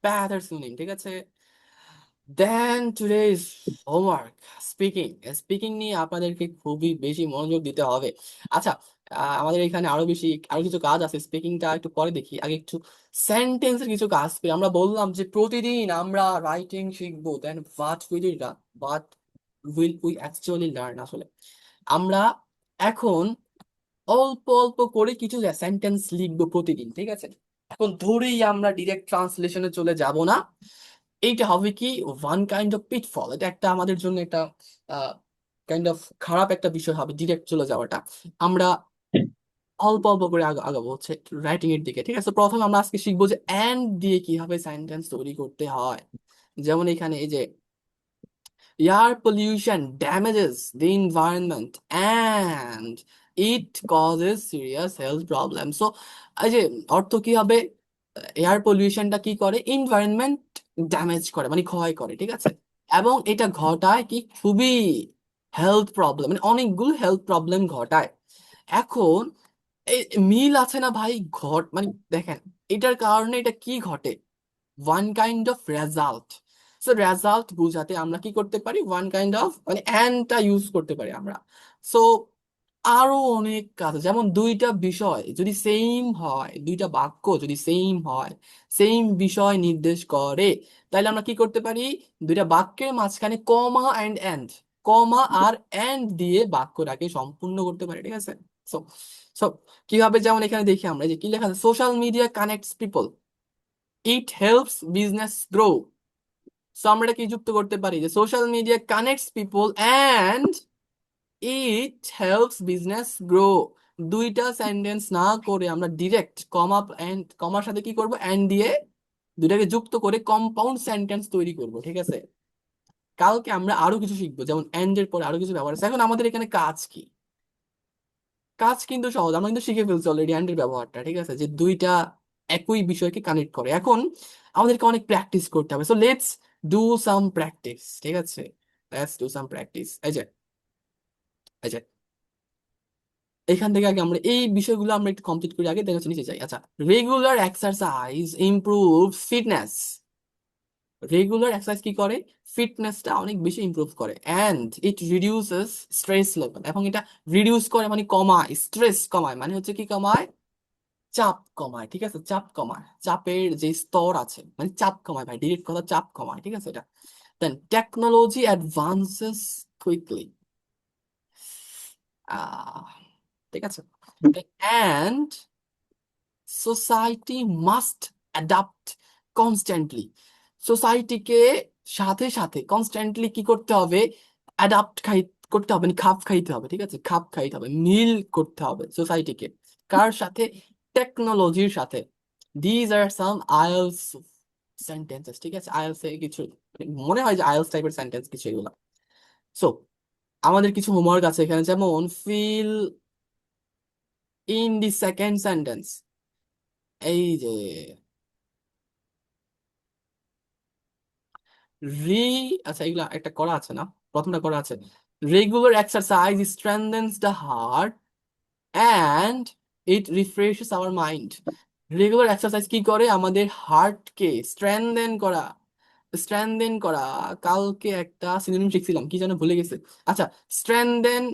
path আর সুনিং। ঠিক আছে, then today's homework, speaking. Speaking নিয়ে আপনাদেরকে খুবই বেশি মনোযোগ দিতে হবে। আচ্ছা, আমাদের এখানে আরো বেশি, আরো কিছু কাজ আছে, স্পিকিংটা একটু পরে দেখি, আগে একটু সেন্টেন্সের কিছু কাজ পেয়ে। আমরা বললাম যে প্রতিদিন আমরা রাইটিং শিখবো, then what will we actually learn. আসলে আমরা এখন অল্প অল্প করে কিছু সেন্টেন্স লিখবো প্রতিদিন। ঠিক আছে, এখন ধরেই আমরা ডিরেক্ট ট্রান্সলেশনে চলে যাব না। এইটা হবে কি ওয়ান কাইন্ড অফ পিটফল, এটা একটা আমাদের জন্য একটা কাইন্ড অফ খারাপ একটা বিষয় হবে ডিরেক্ট চলে যাওয়াটা। আমরা অল্প অল্প করে আগাবো হচ্ছে রাইটিং এর দিকে, ঠিক আছে? প্রথমে আমরা আজকে শিখবো যে এন্ড দিয়ে কিভাবে সেন্টেন্স তৈরি করতে হয়। যেমন এখানে এই যে air pollution damages the environment and it causes serious health problems. So এই যে অর্থ কি হবে, এয়ার পলিউশনটা কি করে, এনভায়রনমেন্ট ড্যামেজ করে মানে ক্ষয় করে, ঠিক আছে? এবং এটা ঘটায় কি খুবই হেলথ প্রবলেম, মানে অনেকগুলো হেলথ প্রবলেম ঘটায়। এখন এই মিল আছে না ভাই, মানে দেখেন এটার কারণে এটা কি ঘটে, one kind of result. So result বুঝাতে আমরা কি করতে পারি, ওয়ান কাইন্ড অফ মানে অ্যান্ডটা ইউজ করতে পারি আমরা। সো আরো অনেক কাজ আছে। যেমন দুইটা বিষয় যদি সেম হয়, দুইটা বাক্য যদি সেম হয়, সেম বিষয় নির্দেশ করে, তাহলে আমরা কি করতে পারি, দুইটা বাক্যের মাঝখানে কমা অ্যান্ড এন্ড, কমা আর এন্ড দিয়ে বাক্যটাকে সম্পূর্ণ করতে পারি, ঠিক আছে? সো সো কিভাবে, যেমন এখানে দেখি আমরা এই যে কি লেখা আছে, social media connects people, it helps business grow. So আমরা এটা কি যুক্ত করতে পারি যে social media connects people and it helps business grow. দুইটা সেন্টেন্স না করে আমরা ডিরেক্ট কমা এন্ড, কমার সাথে কি করব, এন্ড দিয়ে দুইটাকে যুক্ত করে কম্পাউন্ড সেন্টেন্স তৈরি করব, ঠিক আছে? কালকে আমরা আরো কিছু শিখবো, যেমন এন্ড এর পরে আরো কিছু ব্যবহার আছে। এখন আমাদের এখানে কাজ কি, কাজ কিন্তু সহজ, আমরা কিন্তু শিখে ফেলছি অলরেডি এন্ড এর ব্যবহারটা, ঠিক আছে? যে দুইটা একই বিষয়কে কানেক্ট করে। এখন আমাদেরকে অনেক প্র্যাকটিস করতে হবে। So let's do some practice, ঠিক আছে? Let's do some practice. এই যে এখান থেকে আগে আমরা এই বিষয়গুলো আমরা একটু কমপ্লিট করি, আগে দেখা হচ্ছে নিচে যাই। আচ্ছা, regular exercise improve fitness. Regular exercise কি করে, ফিটনেসটা অনেক বেশি ইমপ্রুভ করে। And it reduces stress level, এবং এটা রিডিউস করে মানে কমায়, স্ট্রেস কমায় মানে হচ্ছে কি কমায়, চাপ কমায়, ঠিক আছে? চাপ কমায়, চাপের যে স্তর আছে মানে চাপ কমায় ভাই, ডিরেক্ট কথা চাপ কমায়, ঠিক আছে? এটা দেন টেকনোলজি অ্যাডভান্সেস কুইকলি, আহ ঠিক আছে? And society must adapt constantly. সোসাইটিকে সাথে সাথে কনস্ট্যান্টলি কি করতে হবে, অ্যাডাপ্ট করতে হবে, মানে খাপ খাইতে হবে, ঠিক আছে? খাপ খাইতে হবে, মিল করতে হবে সোসাইটিকে, কার সাথে, টেকনোলজির সাথে। These are some IELTS sentences, ঠিক আছে? আইএলস এ কিছু, মানে মনে হয় যে আইএলস টাইপের সেন্টেন্স কিছু এগুলা। সো আমাদের কিছু হোমওয়ার্ক আছে এখানে, যেমন fill in the second sentence. এই যে রি, আচ্ছা এগুলা একটা করা আছে না, প্রথমটা করা আছে, regular exercise strengthens the heart and it refreshes our mind. Regular exercise কি করে, আমাদের হার্টকে স্ট্রেংথেন করা, স্ট্রেংথেন করা। কালকে একটা সিনোনিম শিখছিলাম, কি যেন ভুলে গেছে। আচ্ছা, স্ট্রেংথেন,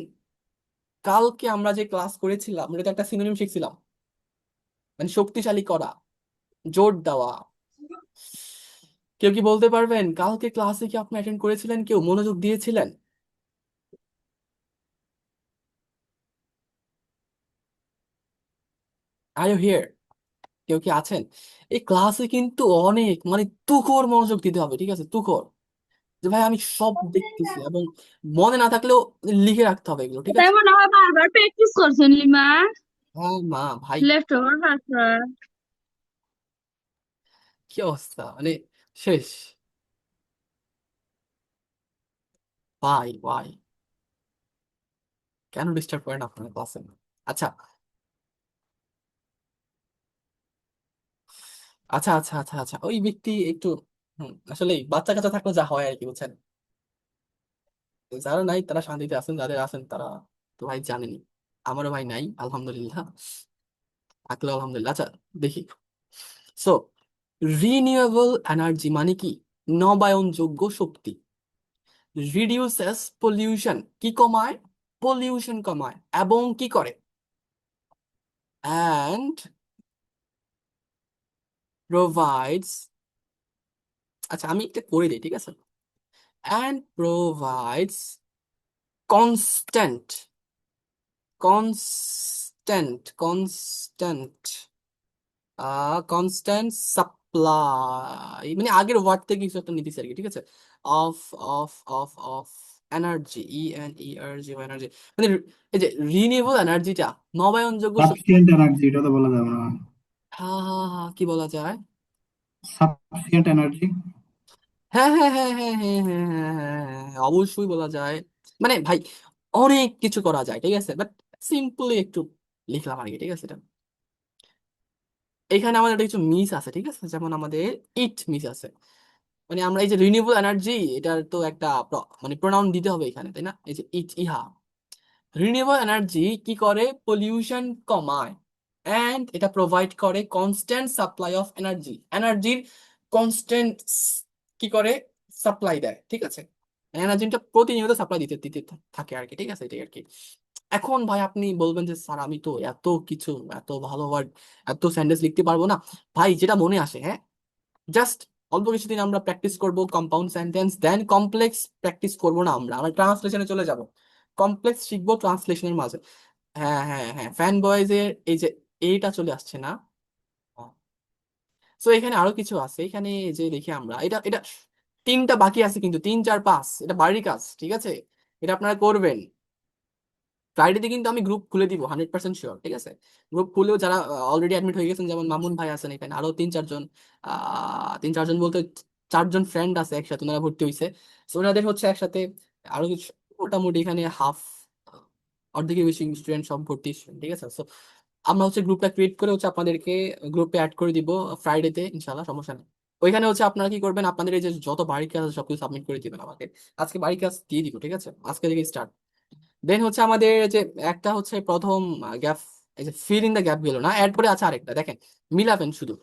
কালকে আমরা যে ক্লাস করেছিলাম ওটাতে একটা সিনোনিম শিখছিলাম, মানে শক্তিশালী করা, জোর দেওয়া। কেউ কি বলতে পারবেন কালকে ক্লাসে কি আপনি অ্যাটেন্ড করেছিলেন, কেউ মনোযোগ দিয়েছিলেন? Are you here? কেউ কি আছেন? এই ক্লাসে কিন্তু অনেক মানে তুখর মনোযোগ দিতে হবে, ঠিক আছে? তুখর, যে ভাই আমি সব দেখতেছি, এবং মনে না থাকলেও লিখে রাখতে হবে এগুলো, ঠিক তাই আছে? মনে হয় বারবার প্র্যাকটিস করছেন লিমা। হ্যাঁ মা ভাই, লেফট ওভার পাসওয়ার্ড। কি অবস্থা মানে, শেষ। ভাই ভাই, কেন ডিস্টার্ব করেন আপনার ক্লাসে? আচ্ছা আচ্ছা আচ্ছা আচ্ছা আচ্ছা, ওই ব্যক্তি একটু, আসলে বাচ্চা কাচ্চা থাকলে যা হয় আর কি, বুঝছেন? যারা নাই তারা শান্তিতে আছেন, যাদের আছেন তারা তো ভাই জানেনি। আমারও ভাই নাই আলহামদুলিল্লাহ, থাকলেও আলহামদুলিল্লাহ। আচ্ছা দেখি। সো রিনিউয়েবল এনার্জি মানে কি, নবায়নযোগ্য শক্তি। রিডিউসেস পলিউশন, কি কমায়, পলিউশন কমায়, এবং কি করে, অ্যান্ড প্রোভাইডস, আচ্ছা আমি একটা করে দিই, ঠিক আছে? And provides constant, constant constant supply, মানে আগের ওয়ার্ড থেকে কিছু একটা নিতেছি আর কি, ঠিক আছে? Of of of of energy, ENERG, energy মানে এই যে রিনিউয়েবল এনার্জিটা, নবায়নযোগ্য শক্তি। সাফিসিয়েন্ট এনার্জি, এটা তো বলা যাবে না। হ্যাঁ হ্যাঁ হ্যাঁ, কি বলা যায়? Sufficient energy. হ্যাঁ হ্যাঁ হ্যাঁ হ্যাঁ হ্যাঁ হ্যাঁ হ্যাঁ হ্যাঁ, হ্যাঁ, অবশ্যই বলা যায়। মানে ভাই অনেক কিছু করা যায়, ঠিক আছে, বাট সিম্পলি একটু লিখলাম আর কি, ঠিক আছে। এটা এখানে আমাদের একটা কিছু মিস আছে, ঠিক আছে, যেমন আমাদের ইট মিস আছে। মানে আমরা এই যে রিনিউয়েবল এনার্জি, এটার তো একটা মানে প্রোনাউন দিতে হবে এখানে, তাই না? এই যে ইহা রিনিউয়েবল এনার্জি কি করে, পলিউশন কমায়, অ্যান্ড এটা প্রোভাইড করে কনস্ট্যান্ট সাপ্লাই অফ এনার্জি, এনার্জির কনস্ট্যান্ট কি করে, সাপ্লাই দেয়, ঠিক আছে। এনার্জিটা প্রতিনিয়ত সাপ্লাই দিতে দিতে থাকে আর কি, ঠিক আছে, এটাই আর কি। এখন ভাই আপনি বলবেন যে স্যার আমি তো এত কিছু, এত ভালো ওয়ার্ড, এত সেন্টেন্স লিখতে পারবো না। ভাই যেটা মনে আসে, হ্যাঁ, জাস্ট অল্প কিছুদিন আমরা প্র্যাকটিস করব কম্পাউন্ড সেন্টেন্স, দেন কমপ্লেক্স প্র্যাকটিস করবো না, আমরা আমরা ট্রান্সলেশনে চলে যাব, কমপ্লেক্স শিখবো ট্রান্সলেশনের মাঝে। হ্যাঁ হ্যাঁ হ্যাঁ, ফ্যান বয়েজ এর এই যে এইটা চলে আসছে না। সো এখানে আরো কিছু আছে, এখানে এই যে দেখি আমরা এটা এটা তিনটা বাকি আছে, কিন্তু 3 4 5 এটা বাড়ির কাজ, ঠিক আছে, এটা আপনারা করবেন। ফ্রাইডেতে কিন্তু আমি গ্রুপ খুলে দিব, 100% শিওর, ঠিক আছে। গ্রুপ খুলেও যারা অলরেডি অ্যাডমিট হয়ে গেছেন, যেমন মামুন ভাই আছেন এখানে, আরো 3 4 জন, 3 4 জন বলতে 4 জন ফ্রেন্ড আছে একসাথে, ওনারা ভর্তি হয়েছে। সো ওনাদের হচ্ছে একসাথে আরো কিছু, মোটামুটি এখানে হাফ, অর্ধেকের বেশি স্টুডেন্ট সব ভর্তি student, ঠিক আছে। সো আমরা হচ্ছে গ্রুপটা ক্রিয়েট করে হচ্ছে আপনাদেরকে গ্রুপে অ্যাড করে দিব ফ্রাইডেতে, ইনশাল্লাহ, সমস্যা নেই। ওইখানে হচ্ছে আপনারা কি করবেন, আপনাদের এই যে যত বাড়ির কাজ আছে সবকিছু সাবমিট করে দিবেন আমাকে। আজকে বাড়ির কাজ দিয়ে দিব, ঠিক আছে, আজকে থেকে স্টার্ট। দেন হচ্ছে আমাদের যে একটা হচ্ছে প্রথম গ্যাপ, এই যে ফিল ইন দ্য গ্যাপ গুলো না অ্যাড করে আছে, আরেকটা দেখেন, মিলাবেন শুধু।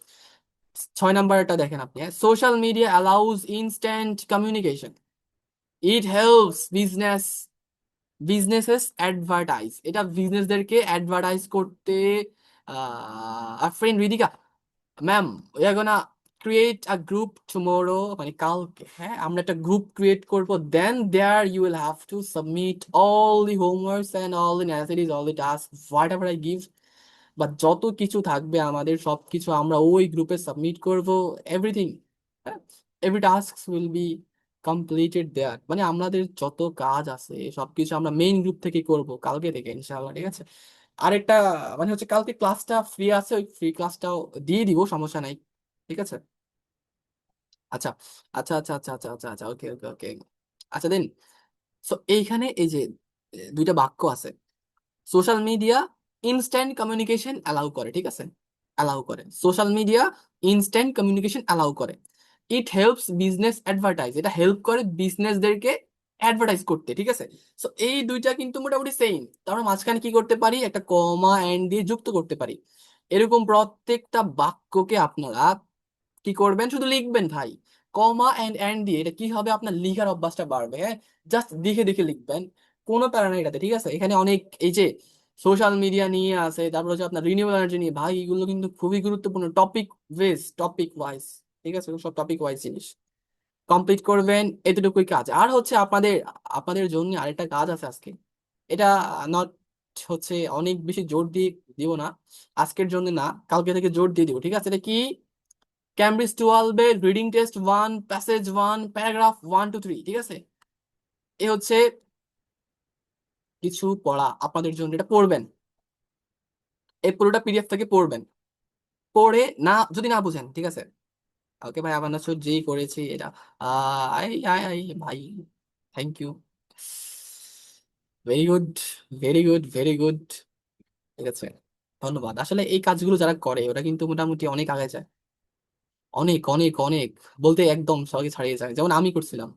6 নাম্বারটা দেখেন আপনি, social media allows instant communication, it helps businesses advertise, এটা বিজনেসদেরকে অ্যাডভার্টাইজ করতে। Friend Ridika ma'am, we are gonna create a group tomorrow, মানে কালকে, হ্যাঁ, আমরা একটা গ্রুপ ক্রিয়েট করব, then there you will have to submit all the homeworks and all the necessaries, all the task, whatever I give, বা যত কিছু থাকবে আমাদের সব কিছু আমরা ওই গ্রুপে সাবমিট করব, everything, every task will be completed their, মানে আমাদের যত কাজ আছে সবকিছু আমরা মেইন গ্রুপ থেকে করব কালকে থেকে, ইনশাআল্লাহ, ঠিক আছে। আরেকটা মানে হচ্ছে কালকে ক্লাসটা ফ্রি আছে, ওই ফ্রি ক্লাসটাও দিয়ে দিব, সমস্যা নাই, ঠিক আছে। আচ্ছা আচ্ছা আচ্ছা আচ্ছা আচ্ছা আচ্ছা আচ্ছা, ওকে ওকে ওকে। আচ্ছা দেন, সো এইখানে এই যে দুইটা বাক্য আছে, social media instant communication allow করে, ঠিক আছে, অ্যালাউ করে, social media instant communication allow করে, ইট হেল্পস বিজনেস অ্যাডভার্টাইজ, এটা হেল্প করে বিজনেসদেরকে অ্যাডভার্টাইজ করতে, ঠিক আছে। সো এই দুইটা কিন্তু মোটামুটি সেম, তারপর মাঝখানে কি করতে পারি, একটা কমা এন্ড দিয়ে যুক্ত করতে পারি। এরকম প্রত্যেকটা বাক্যকে আপনারা কি করবেন, শুধু লিখবেন ভাই, কমা এন্ড দিয়ে, এটা কি হবে, আপনার লিখার অভ্যাসটা বাড়বে, হ্যাঁ, জাস্ট দেখে দেখে লিখবেন, কোনো প্যারা নাই এটাতে, ঠিক আছে। এখানে অনেক এই যে সোশ্যাল মিডিয়া নিয়ে আছে, তারপর হচ্ছে আপনার রিনিউয়েবল এনার্জি নিয়ে, ভাই এগুলো কিন্তু খুবই গুরুত্বপূর্ণ টপিক ওয়াইজ, ঠিক আছে, সব টপিক ওয়াইজ জিনিস কমপ্লিট করবেন, এতটুকুই কাজ। আর হচ্ছে আপনাদের আপনাদের জন্য আরেকটা কাজ আছে আজকে, এটা নট হচ্ছে অনেক বেশি জোর দিয়ে দিব না, আজকের জন্য না, কালকে থেকে জোর দিয়ে দিব, ঠিক আছে। এটা কি, Cambridge 12 reading test 1, passage 1, paragraph 1 to 3, ঠিক আছে। এ হচ্ছে কিছু পড়া আপনাদের জন্য, এটা পড়বেন, এই পুরোটা পিডিএফ থেকে পড়বেন, পড়ে না যদি না বুঝেন, ঠিক আছে, ওকে ভাই, আমার নাচুর যেই করেছি এটা, আই আই আই ভাই, thank you, very good, very good, very good, ঠিক আছে, ধন্যবাদ। আসলে এই কাজগুলো যারা করে ওরা কিন্তু মোটামুটি অনেক আগে যায়, অনেক অনেক অনেক, বলতে একদম সবাইকে ছাড়িয়ে যায়, যেমন আমি করছিলাম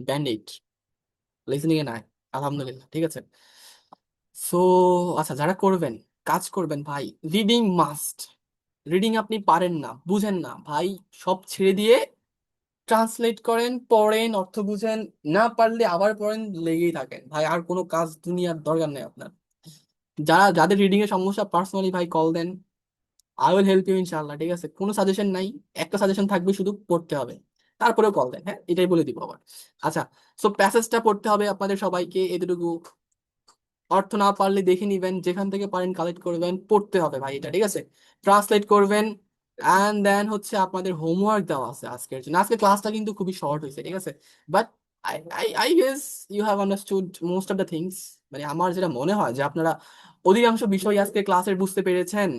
ব্যান্ড 8, লিসনিং এ নাই, আলহামদুলিল্লাহ, ঠিক আছে। সো আচ্ছা, যারা করবেন, কাজ করবেন ভাই, রিডিং মাস্ট, রিডিং আপনি পারেন না, বুঝেন না ভাই, সব ছেড়ে দিয়ে ট্রান্সলেট করেন, পড়েন, অর্থ বুঝেন, না পারলে আবার পড়েন, লেগেই থাকেন ভাই, আর কোনো কাজ দুনিয়ার দরকার নেই আপনার। যাদের রিডিং এর সমস্যা, পার্সোনালি ভাই কল দেন, আই উইল হেল্প ইউ ইনশাআল্লাহ, ঠিক আছে, কোনো সাজেশন নাই, একটা সাজেশন থাকবে, শুধু পড়তে হবে, তারপরেও কল দেন, হ্যাঁ, এটাই বলে দিব আবার। আচ্ছা, সো প্যাসেজটা পড়তে হবে আপনাদের সবাইকে, এতটুকু, অর্থ না পারলে দেখে নিবেন, যেখান থেকে পারেন কালেক্ট করবেন, পড়তে হবে ভাই এটা, ঠিক আছে, ট্রান্সলেট করবেন, অ্যান্ড দেন হচ্ছে আপনাদের হোমওয়ার্ক দেওয়া আছে আজকের জন্য, আজকে ক্লাসটা কিন্তু খুবই শর্ট হয়েছে, ঠিক আছে, but I guess you have understood most of the things. মানে আমার যেটা মনে হয় যে আপনারা অধিকাংশ বিষয় আজকে ক্লাসের বুঝতে পেরেছেন।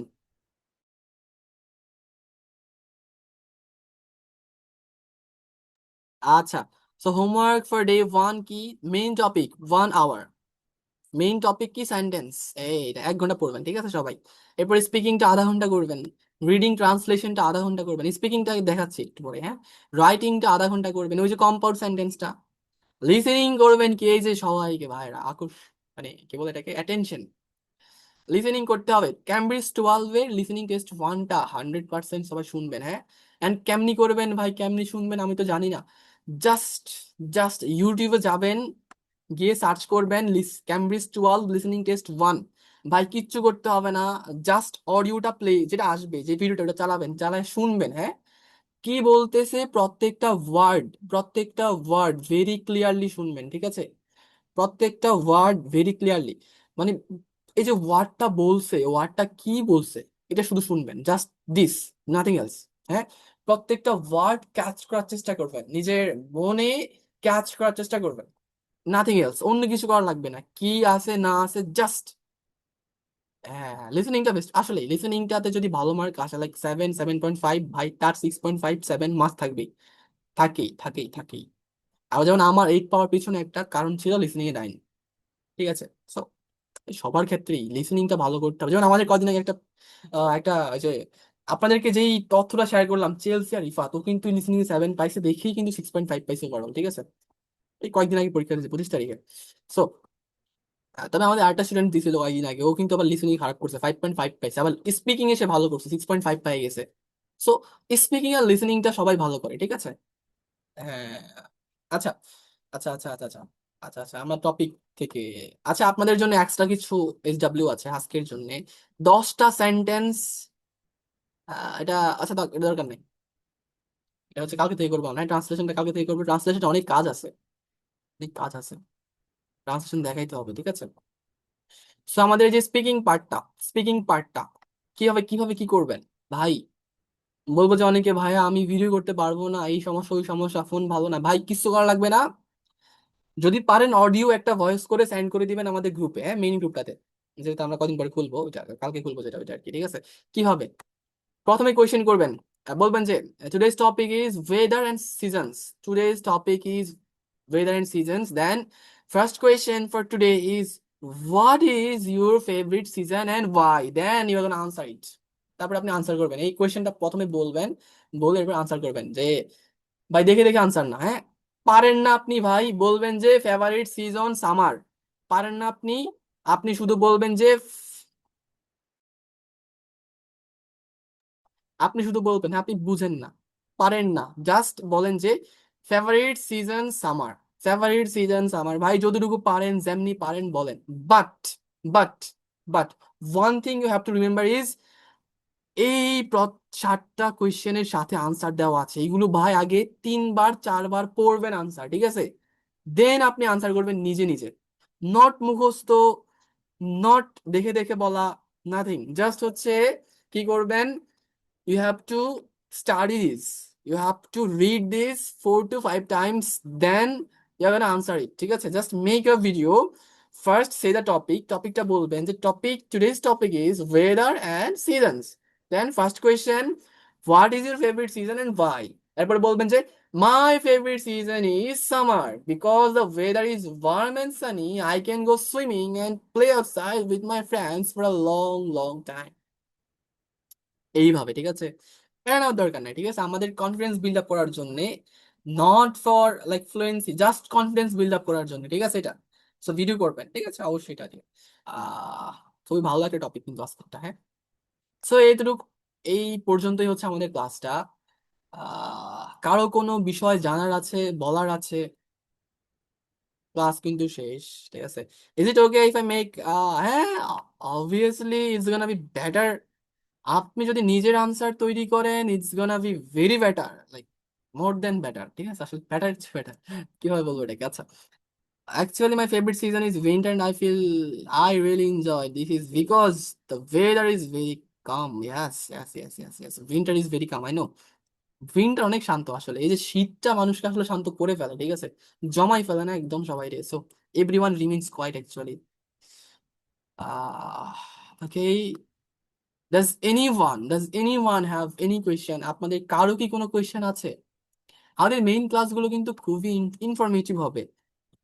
আচ্ছা, সো হোমওয়ার্ক ফর ডে 1 কি? Main topic 1 hour. Main topic কি? সেন্টেন্স। এটা 1 ঘন্টা পড়বেন, ঠিক আছে সবাই। এরপর স্পিকিংটা আধা ঘন্টা করবেন, রিডিং ট্রান্সলেশনটা আধা ঘন্টা করবেন, স্পিকিংটা দেখাচ্ছি একটু পরে, হ্যাঁ। রাইটিংটা আধা ঘন্টা করবেন, ওই যে কম্পাউন্ড সেন্টেন্সটা। লিসেনিং করবেন কি? এই যে সবাইকে ভাইরা মানে কি বলে এটাকে, অ্যাটেনশন। লিসেনিং করতে হবে। ক্যামব্রিজ 12 এর লিসেনিং টেস্ট 1টা 100% সবাই শুনবেন, হ্যাঁ। এন্ড কেমনি করবেন ভাই, কেমনি শুনবেন আমি তো জানি না। জাস্ট জাস্ট ইউটিউবে যাবেন, গিয়ে সার্চ করবেন ক্যামব্রিজ 12 লিসেনিং টেস্ট 1। ভাই কিচ্ছু করতে হবে না, জাস্ট অডিওটা প্লে যেটা আসবে, যে ভিডিওটা ওটা চালাবেন, চালায় শুনবেন, হ্যাঁ। কি বলতেছে প্রত্যেকটা ওয়ার্ড ভেরি ক্লিয়ারলি শুনবেন, ঠিক আছে। প্রত্যেকটা ওয়ার্ড ভেরি ক্লিয়ারলি, মানে এই যে ওয়ার্ডটা বলছে, ওয়ার্ডটা কি বলছে, এটা শুধু শুনবেন, জাস্ট দিস, নাথিং এলস, হ্যাঁ। প্রত্যেকটা ওয়ার্ড ক্যাচ করার চেষ্টা করবেন, নিজের মনে ক্যাচ করার চেষ্টা করবেন, নাথিং এলস, অন্য কিছু করা লাগবে না, কি আছে না আছে জাস্ট। হ্যাঁ, লিসেনিংটা বেস্ট আসলে। লিসেনিংটাতে যদি ভালো মার্ক আসে, লাইক 7, 7.5, ভাই তার 6.5, 7 মার্কস থাকবেই, থাকেই। আর যেমন আমার 8 পাওয়ার পিছনে একটা কারণ ছিল লিসেনিং এ 9, ঠিক আছে। So, সবার ক্ষেত্রেই লিসেনিংটা ভালো করতে হবে। যেমন আমাদের কদিন আগে একটা ওই যে আপনাদেরকে যেই তথ্যটা শেয়ার করলাম, চেলসি আর রিফাত, ও কিন্তু লিসেনিং এ 7 পাইছে, দেখেই কিন্তু 6.5 পাইছে ওভারঅল, ঠিক আছে। এই কয়েকদিন আগে পরীক্ষা দিয়েছে, 25 তারিখে। সো তবে আমাদের আরেকটা স্টুডেন্ট দিছিল কয়েকদিন আগে, ও কিন্তু আবার লিসেনিং খারাপ করছে, 5.5 পাইছে, আবার স্পিকিং এ সে ভালো করছে, 6.5 পাই গেছে। সো স্পিকিং আর লিসেনিংটা সবাই ভালো করে, ঠিক আছে। হ্যাঁ। আচ্ছা আচ্ছা, আমরা টপিক থেকে, আচ্ছা আপনাদের জন্য এক্সট্রা কিছু SW আছে আজকের জন্য, 10টা সেন্টেন্স। এটা আচ্ছা এটা দরকার নেই, এটা হচ্ছে কালকে থেকে করবো আমরা, ট্রান্সলেশনটা কালকে থেকে করবো। ট্রান্সলেশনটা অনেক কাজ আছে, ট্রান্সলেশন দেখাইতে হবে, ঠিক আছে। সো আমাদের এই যে স্পিকিং পার্টটা কিভাবে কি করবেন ভাই। বলবো যে অনেকে, ভাইয়া আমি ভিডিও করতে পারবো না, এই সমস্যা ওই সমস্যা, ফোন ভালো না, ভাই কিচ্ছু করা লাগবে না। যদি পারেন অডিও একটা ভয়েস করে সেন্ড করে দিবেন আমাদের গ্রুপে, হ্যাঁ, মেইন গ্রুপটাতে, যেহেতু আমরা কদিন পরে খুলবো ওইটা, কালকে খুলবো যেটা, ওইটা আর কি, ঠিক আছে। কি হবে, প্রথমে কোয়েশ্চেন করবেন, বলবেন যে today's topic is weather and seasons, today's topic is weather and seasons, then first question for today is what is your favourite season and why, then you are gonna answer it. তারপর আপনি আনসার করবেন, এই কোয়েশ্চেনটা প্রথমে বলবেন, বলে এরপর আনসার করবেন। যে ভাই দেখে দেখে আনসার না, হ্যাঁ। পারেন না আপনি ভাই, বলবেন যে ফেভারিট সিজন সামার। পারেন না আপনি, আপনি শুধু বলবেন যে আপনি শুধু বলবেন, হ্যাঁ, আপনি বুঝেন না, পারেন না, জাস্ট বলেন যে favourite season summer, favourite season summer, ভাই যতটুকু পারেন যেমনি পারেন বলেন। But but but one thing you have to remember is, এই 7টা কোয়েশ্চেনের সাথে আনসার দেওয়া আছে, এইগুলো ভাই আগে 3বার 4বার পড়বেন আনসার, ঠিক আছে। দেন আপনি আনসার করবেন নিজে নিজে, নট মুখস্থ, নট দেখে দেখে বলা, নাথিং, জাস্ট হচ্ছে কি করবেন, you have to study this, you have to read this 4 to 5 times, then you're gonna answer it, ঠিক আছে। just make a video, first say the topicটা বলবেন যে today's topic is weather and seasons, then first question, what is your favorite season and why, এরপর বলবেন যে my favorite season is summer because the weather is warm and sunny, I can go swimming and play outside with my friends for a long time, এইভাবে, ঠিক আছে। প্যারা নেওয়ার দরকার নাই, ঠিক আছে, আমাদের কনফিডেন্স বিল্ড আপ করার জন্য, not for like fluency, just confidence build up করার জন্য, ঠিক আছে এটা। সো ভিডিও করবেন, ঠিক আছে, অবশ্যই এটা দিয়ে। আহ খুবই ভালো একটা টপিক কিন্তু আজকেরটা, হ্যাঁ। সো এইটুকু, এই পর্যন্তই হচ্ছে আমাদের ক্লাসটা। কারো কোনো বিষয় জানার আছে, বলার আছে, ক্লাস কিন্তু শেষ, ঠিক আছে। Is it okay if I make, হ্যাঁ, obviously it's gonna be better. আপনি যদি নিজের আনসার তৈরি করেন, it's gonna be very better, like more than better, ঠিক আছে। আসলে বেটার বেটার কিভাবে বলবো এটাকে, আচ্ছা। Actually, my favorite season is winter, and I really enjoy this is because the weather is very calm. Yes. Winter is very calm. I know. Winter অনেক শান্ত আসলে, এই যে শীতটা মানুষকে আসলে শান্ত করে ফেলে, ঠিক আছে, জমাই ফেলে না একদম সবাই রে, so everyone remains quiet actually. Okay, does anyone have any question? আপনাদের কারো কি কোনো কোয়েশ্চেন আছে? আমাদের মেইন ক্লাসগুলো কিন্তু খুবই ইনফরমেটিভ হবে,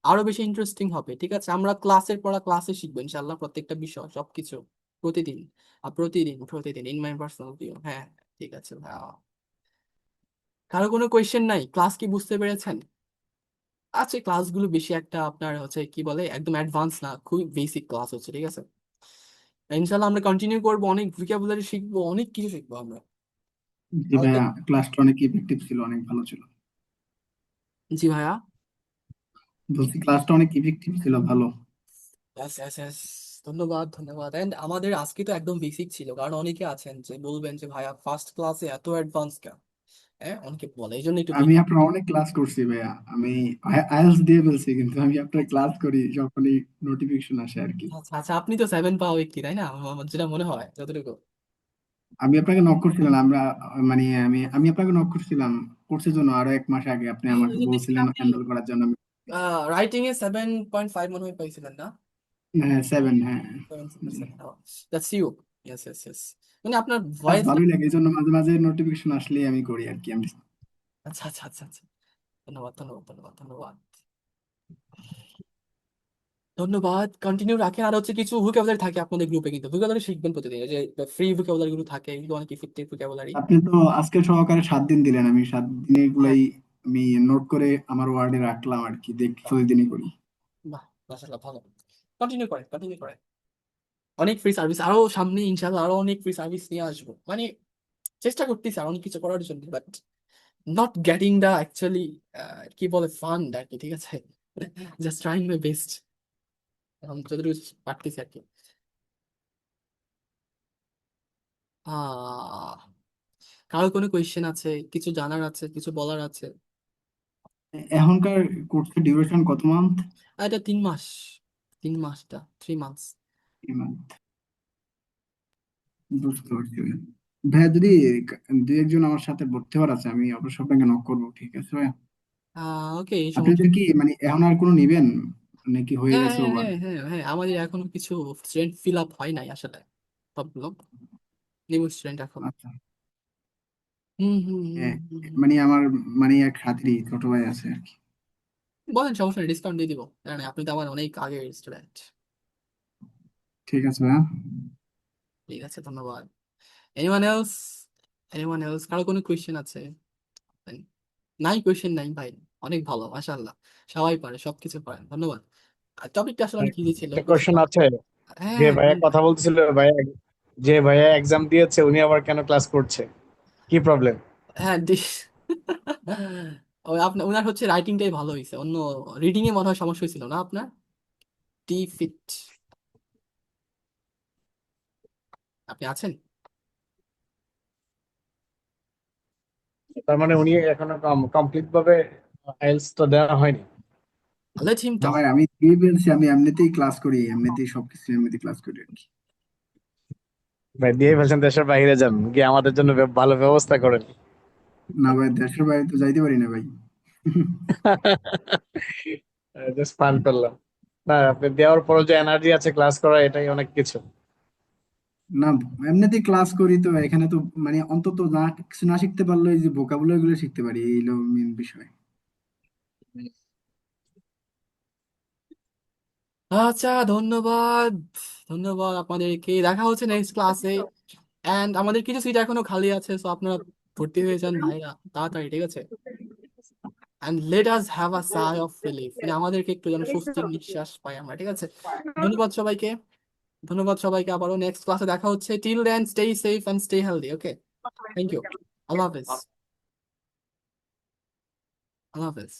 আরো বেশি ইন্টারেস্টিং হবে, ঠিক আছে। আমরা ক্লাসের পড়া ক্লাসে শিখবো ইনশাল্লাহ, প্রত্যেকটা বিষয় সবকিছু প্রতিদিন, প্রতিদিন প্রতিদিন ইন মাই পার্সোনাল ভিউ। হ্যাঁ, ঠিক আছে ভাইয়া। কারো কোনো কোয়েশ্চেন নাই? ক্লাস কি বুঝতে পেরেছেন? আচ্ছা, ক্লাসগুলো বেশি একটা আপনার হচ্ছে কি বলে একদম অ্যাডভান্স না, খুবই বেসিক ক্লাস হচ্ছে, ঠিক আছে। ইনশাল্লাহ আমরা কন্টিনিউ করবো, অনেক ভোকাবুলারি শিখবো, অনেক কিছু শিখবো আমরা। জি কালকে, ভাইয়া, ক্লাসটা অনেক ইফেক্টিভ ছিল, অনেক ভালো ছিল। জি ভাইয়া। বলছি ক্লাসটা অনেক ইফেক্টিভ ছিল, ভালো। Yes, yes, yes. ধন্যবাদ, ধন্যবাদ। এন্ড আমাদের আজকে তো একদম বেসিক ছিল, কারণ অনেকে আছেন যে বলবেন যে ভাইয়া ফার্স্ট ক্লাসে এত অ্যাডভান্স কেন? হ্যাঁ, অনেকে বলে, এই জন্য একটু আমি বেসিক। আপনার অনেক ক্লাস করছি ভাইয়া, আমি আইএলটিএস দিয়ে ফেলছি, কিন্তু আমি আপনার ক্লাস করি যখনই নোটিফিকেশন আসে আর কি। আচ্ছা আচ্ছা, আপনি তো 7 পাওয়া ব্যক্তি তাই না, আমার যেটা মনে হয় যতটুকু। আমি আপনাকে নক করছিলাম, আমরা মানে আমি আপনাকে নক করছিলাম কোর্সের জন্য আরো 1 মাস আগে, আপনি হ্যাঁ, আমাকে ওই যে দেখছি বলছিলেন আপনি এনরোল করার জন্য। রাইটিং এ 7.5 মনে হয় পাইছিলেন না? হ্যাঁ, 7, হ্যাঁ। 7, that's you. Yes yes yes, মানে আপনার ক্লাস ভয়েস। ভালোই লাগে, এই জন্য মাঝে মাঝে নোটিফিকেশন আসলেই আমি করি আর কি। আমি আচ্ছা আচ্ছা আচ্ছা আচ্ছা, ধন্যবাদ ধন্যবাদ ধন্যবাদ ধন্যবাদ ধন্যবাদ। কন্টিনিউ রাখেন। আর হচ্ছে কিছু ভোকাবুলারি থাকে আপনাদের গ্রুপে, কিন্তু ভোকাবুলারি শিখবেন প্রতিদিন, এই যে ফ্রি ভোকাবুলারি গুলো থাকে, এগুলো অনেক ইফেক্টিভ ভোকাবুলারি। আপনি তো আজকে সহকারে 7 দিন দিলেন, আমি 7 দিনের হ্যাঁ, গুলাই আমি নোট করে আমার ওয়ার্ডে রাখলাম আর কি, দেখি প্রতিদিনই করি। বাহ, মাশাআল্লাহ, ভালো। কন্টিনিউ করেন, কন্টিনিউ করেন। অনেক ফ্রি সার্ভিস আরো সামনে ইনশাআল্লাহ, আরো অনেক ফ্রি সার্ভিস নিয়ে আসবো, মানে চেষ্টা করতেছি আর অনেক কিছু করার জন্য, but not getting the actually কি বলে ফান্ড আর কি, ঠিক আছে। জাস্ট ট্রাইং মাই বেস্ট, যতটুকু পারতেছি আর কি। আহ কারো কোনো কোয়েশ্চেন আছে, কিছু জানার আছে, কিছু বলার আছে? এখনকার কোর্সের ডিউরেশন কত মান্থ? এটা 3 মাস, 3 মাসটা 3 মান্থস। বুঝতে পারছি ভাইয়া। ভাইয়া, যদি দুই একজন আমার সাথে ভর্তি হওয়ার আছে, আমি অবশ্যই আপনাকে নক করবো, ঠিক আছে ভাইয়া? ওকে, সমস্যা। আপনাদের কি মানে এখন আর কোনো নিবেন, নাকি হয়ে হ্যাঁ গেছে হ্যাঁ ওভার? হ্যাঁ হ্যাঁ হ্যাঁ, আমাদের এখনো কিছু স্টুডেন্ট ফিল আপ হয় নাই আসলে, সবগুলো নিউ স্টুডেন্ট এখন। আচ্ছা। হুম হুম হুম হ্যাঁ, হুম হুম। মানে আমার মানে এক হাতেরই ছোট ভাই আছে আর কি। বলেন, সমস্যা নেই, ডিসকাউন্ট দিয়ে দিব, কারণ আপনি তো আমার অনেক আগের স্টুডেন্ট। ঠিক আছে ভাইয়া। ঠিক আছে, ধন্যবাদ। Anyone else? এনিওয়ান এলস, কারো কোনো কোয়েশ্চেন আছে? নাই, কোয়েশ্চেন নাই ভাই, অনেক ভালো মাশাআল্লাহ, সবাই পারে, সবকিছু পারে, ধন্যবাদ। টপিকটা আসলে অনেক ইজি ছিল, একটা কিছু কোশ্চেন আছে, যে হ্যাঁ ভাইয়া বলেন কথা ভাই। বলতেছিল, ভাইয়া যে ভাইয়া এক্সাম দিয়েছে উনি আবার কেন ক্লাস করছে, কি প্রবলেম? হ্যাঁ, ওই আপনার ওনার হচ্ছে রাইটিংটাই ভালো হয়েছে, অন্য রিডিং এ মনে হয় সমস্যা হয়েছিল না আপনার? টি ফিট, আপনি আছেন? তার মানে উনি এখনো কমপ্লিট ভাবে আইএলটিএস তো দেওয়া হয়নি। লেট হিম না টক। ভাই, আমি দিয়ে ফেলছি, আমি এমনিতেই ক্লাস করি, এমনিতেই সবকিছু এমনিতেই ক্লাস করি আর কি। ভাই দিয়ে ফেলছেন, দেশের বাইরে যান গিয়ে আমাদের জন্য ভালো ব্যবস্থা করেন। না ভাই, দেশের বাইরে তো যাইতে পারি না ভাই। জাস্ট ফান করলাম। না, আপনি দেওয়ার পরও যে এনার্জি আছে ক্লাস করা, এটাই অনেক কিছু। না, এমনিতেই ক্লাস করি তো, এখানে তো মানে অন্তত না কিছু না শিখতে পারলে এই যে ভোকাবুলারি গুলো শিখতে পারি, এই হলো মেন বিষয়। আচ্ছা, ধন্যবাদ, ধন্যবাদ আপনাদেরকে, দেখা হচ্ছে নেক্সট ক্লাসে। এন্ড আমাদের কিছু সিট এখনো খালি আছে, সো আপনারা ভর্তি হয়ে যান ভাইরা তাড়াতাড়ি, ঠিক আছে। And let us have a sigh of relief, মানে আমাদেরকে একটু যেন স্বস্তির নিঃশ্বাস পাই আমরা, ঠিক আছে। ধন্যবাদ সবাইকে, ধন্যবাদ সবাইকে, আবারও নেক্সট ক্লাসে দেখা হচ্ছে। Till then stay safe and stay healthy, okay. Thank you. আল্লাহ হাফেজ। আল্লাহ হাফেজ।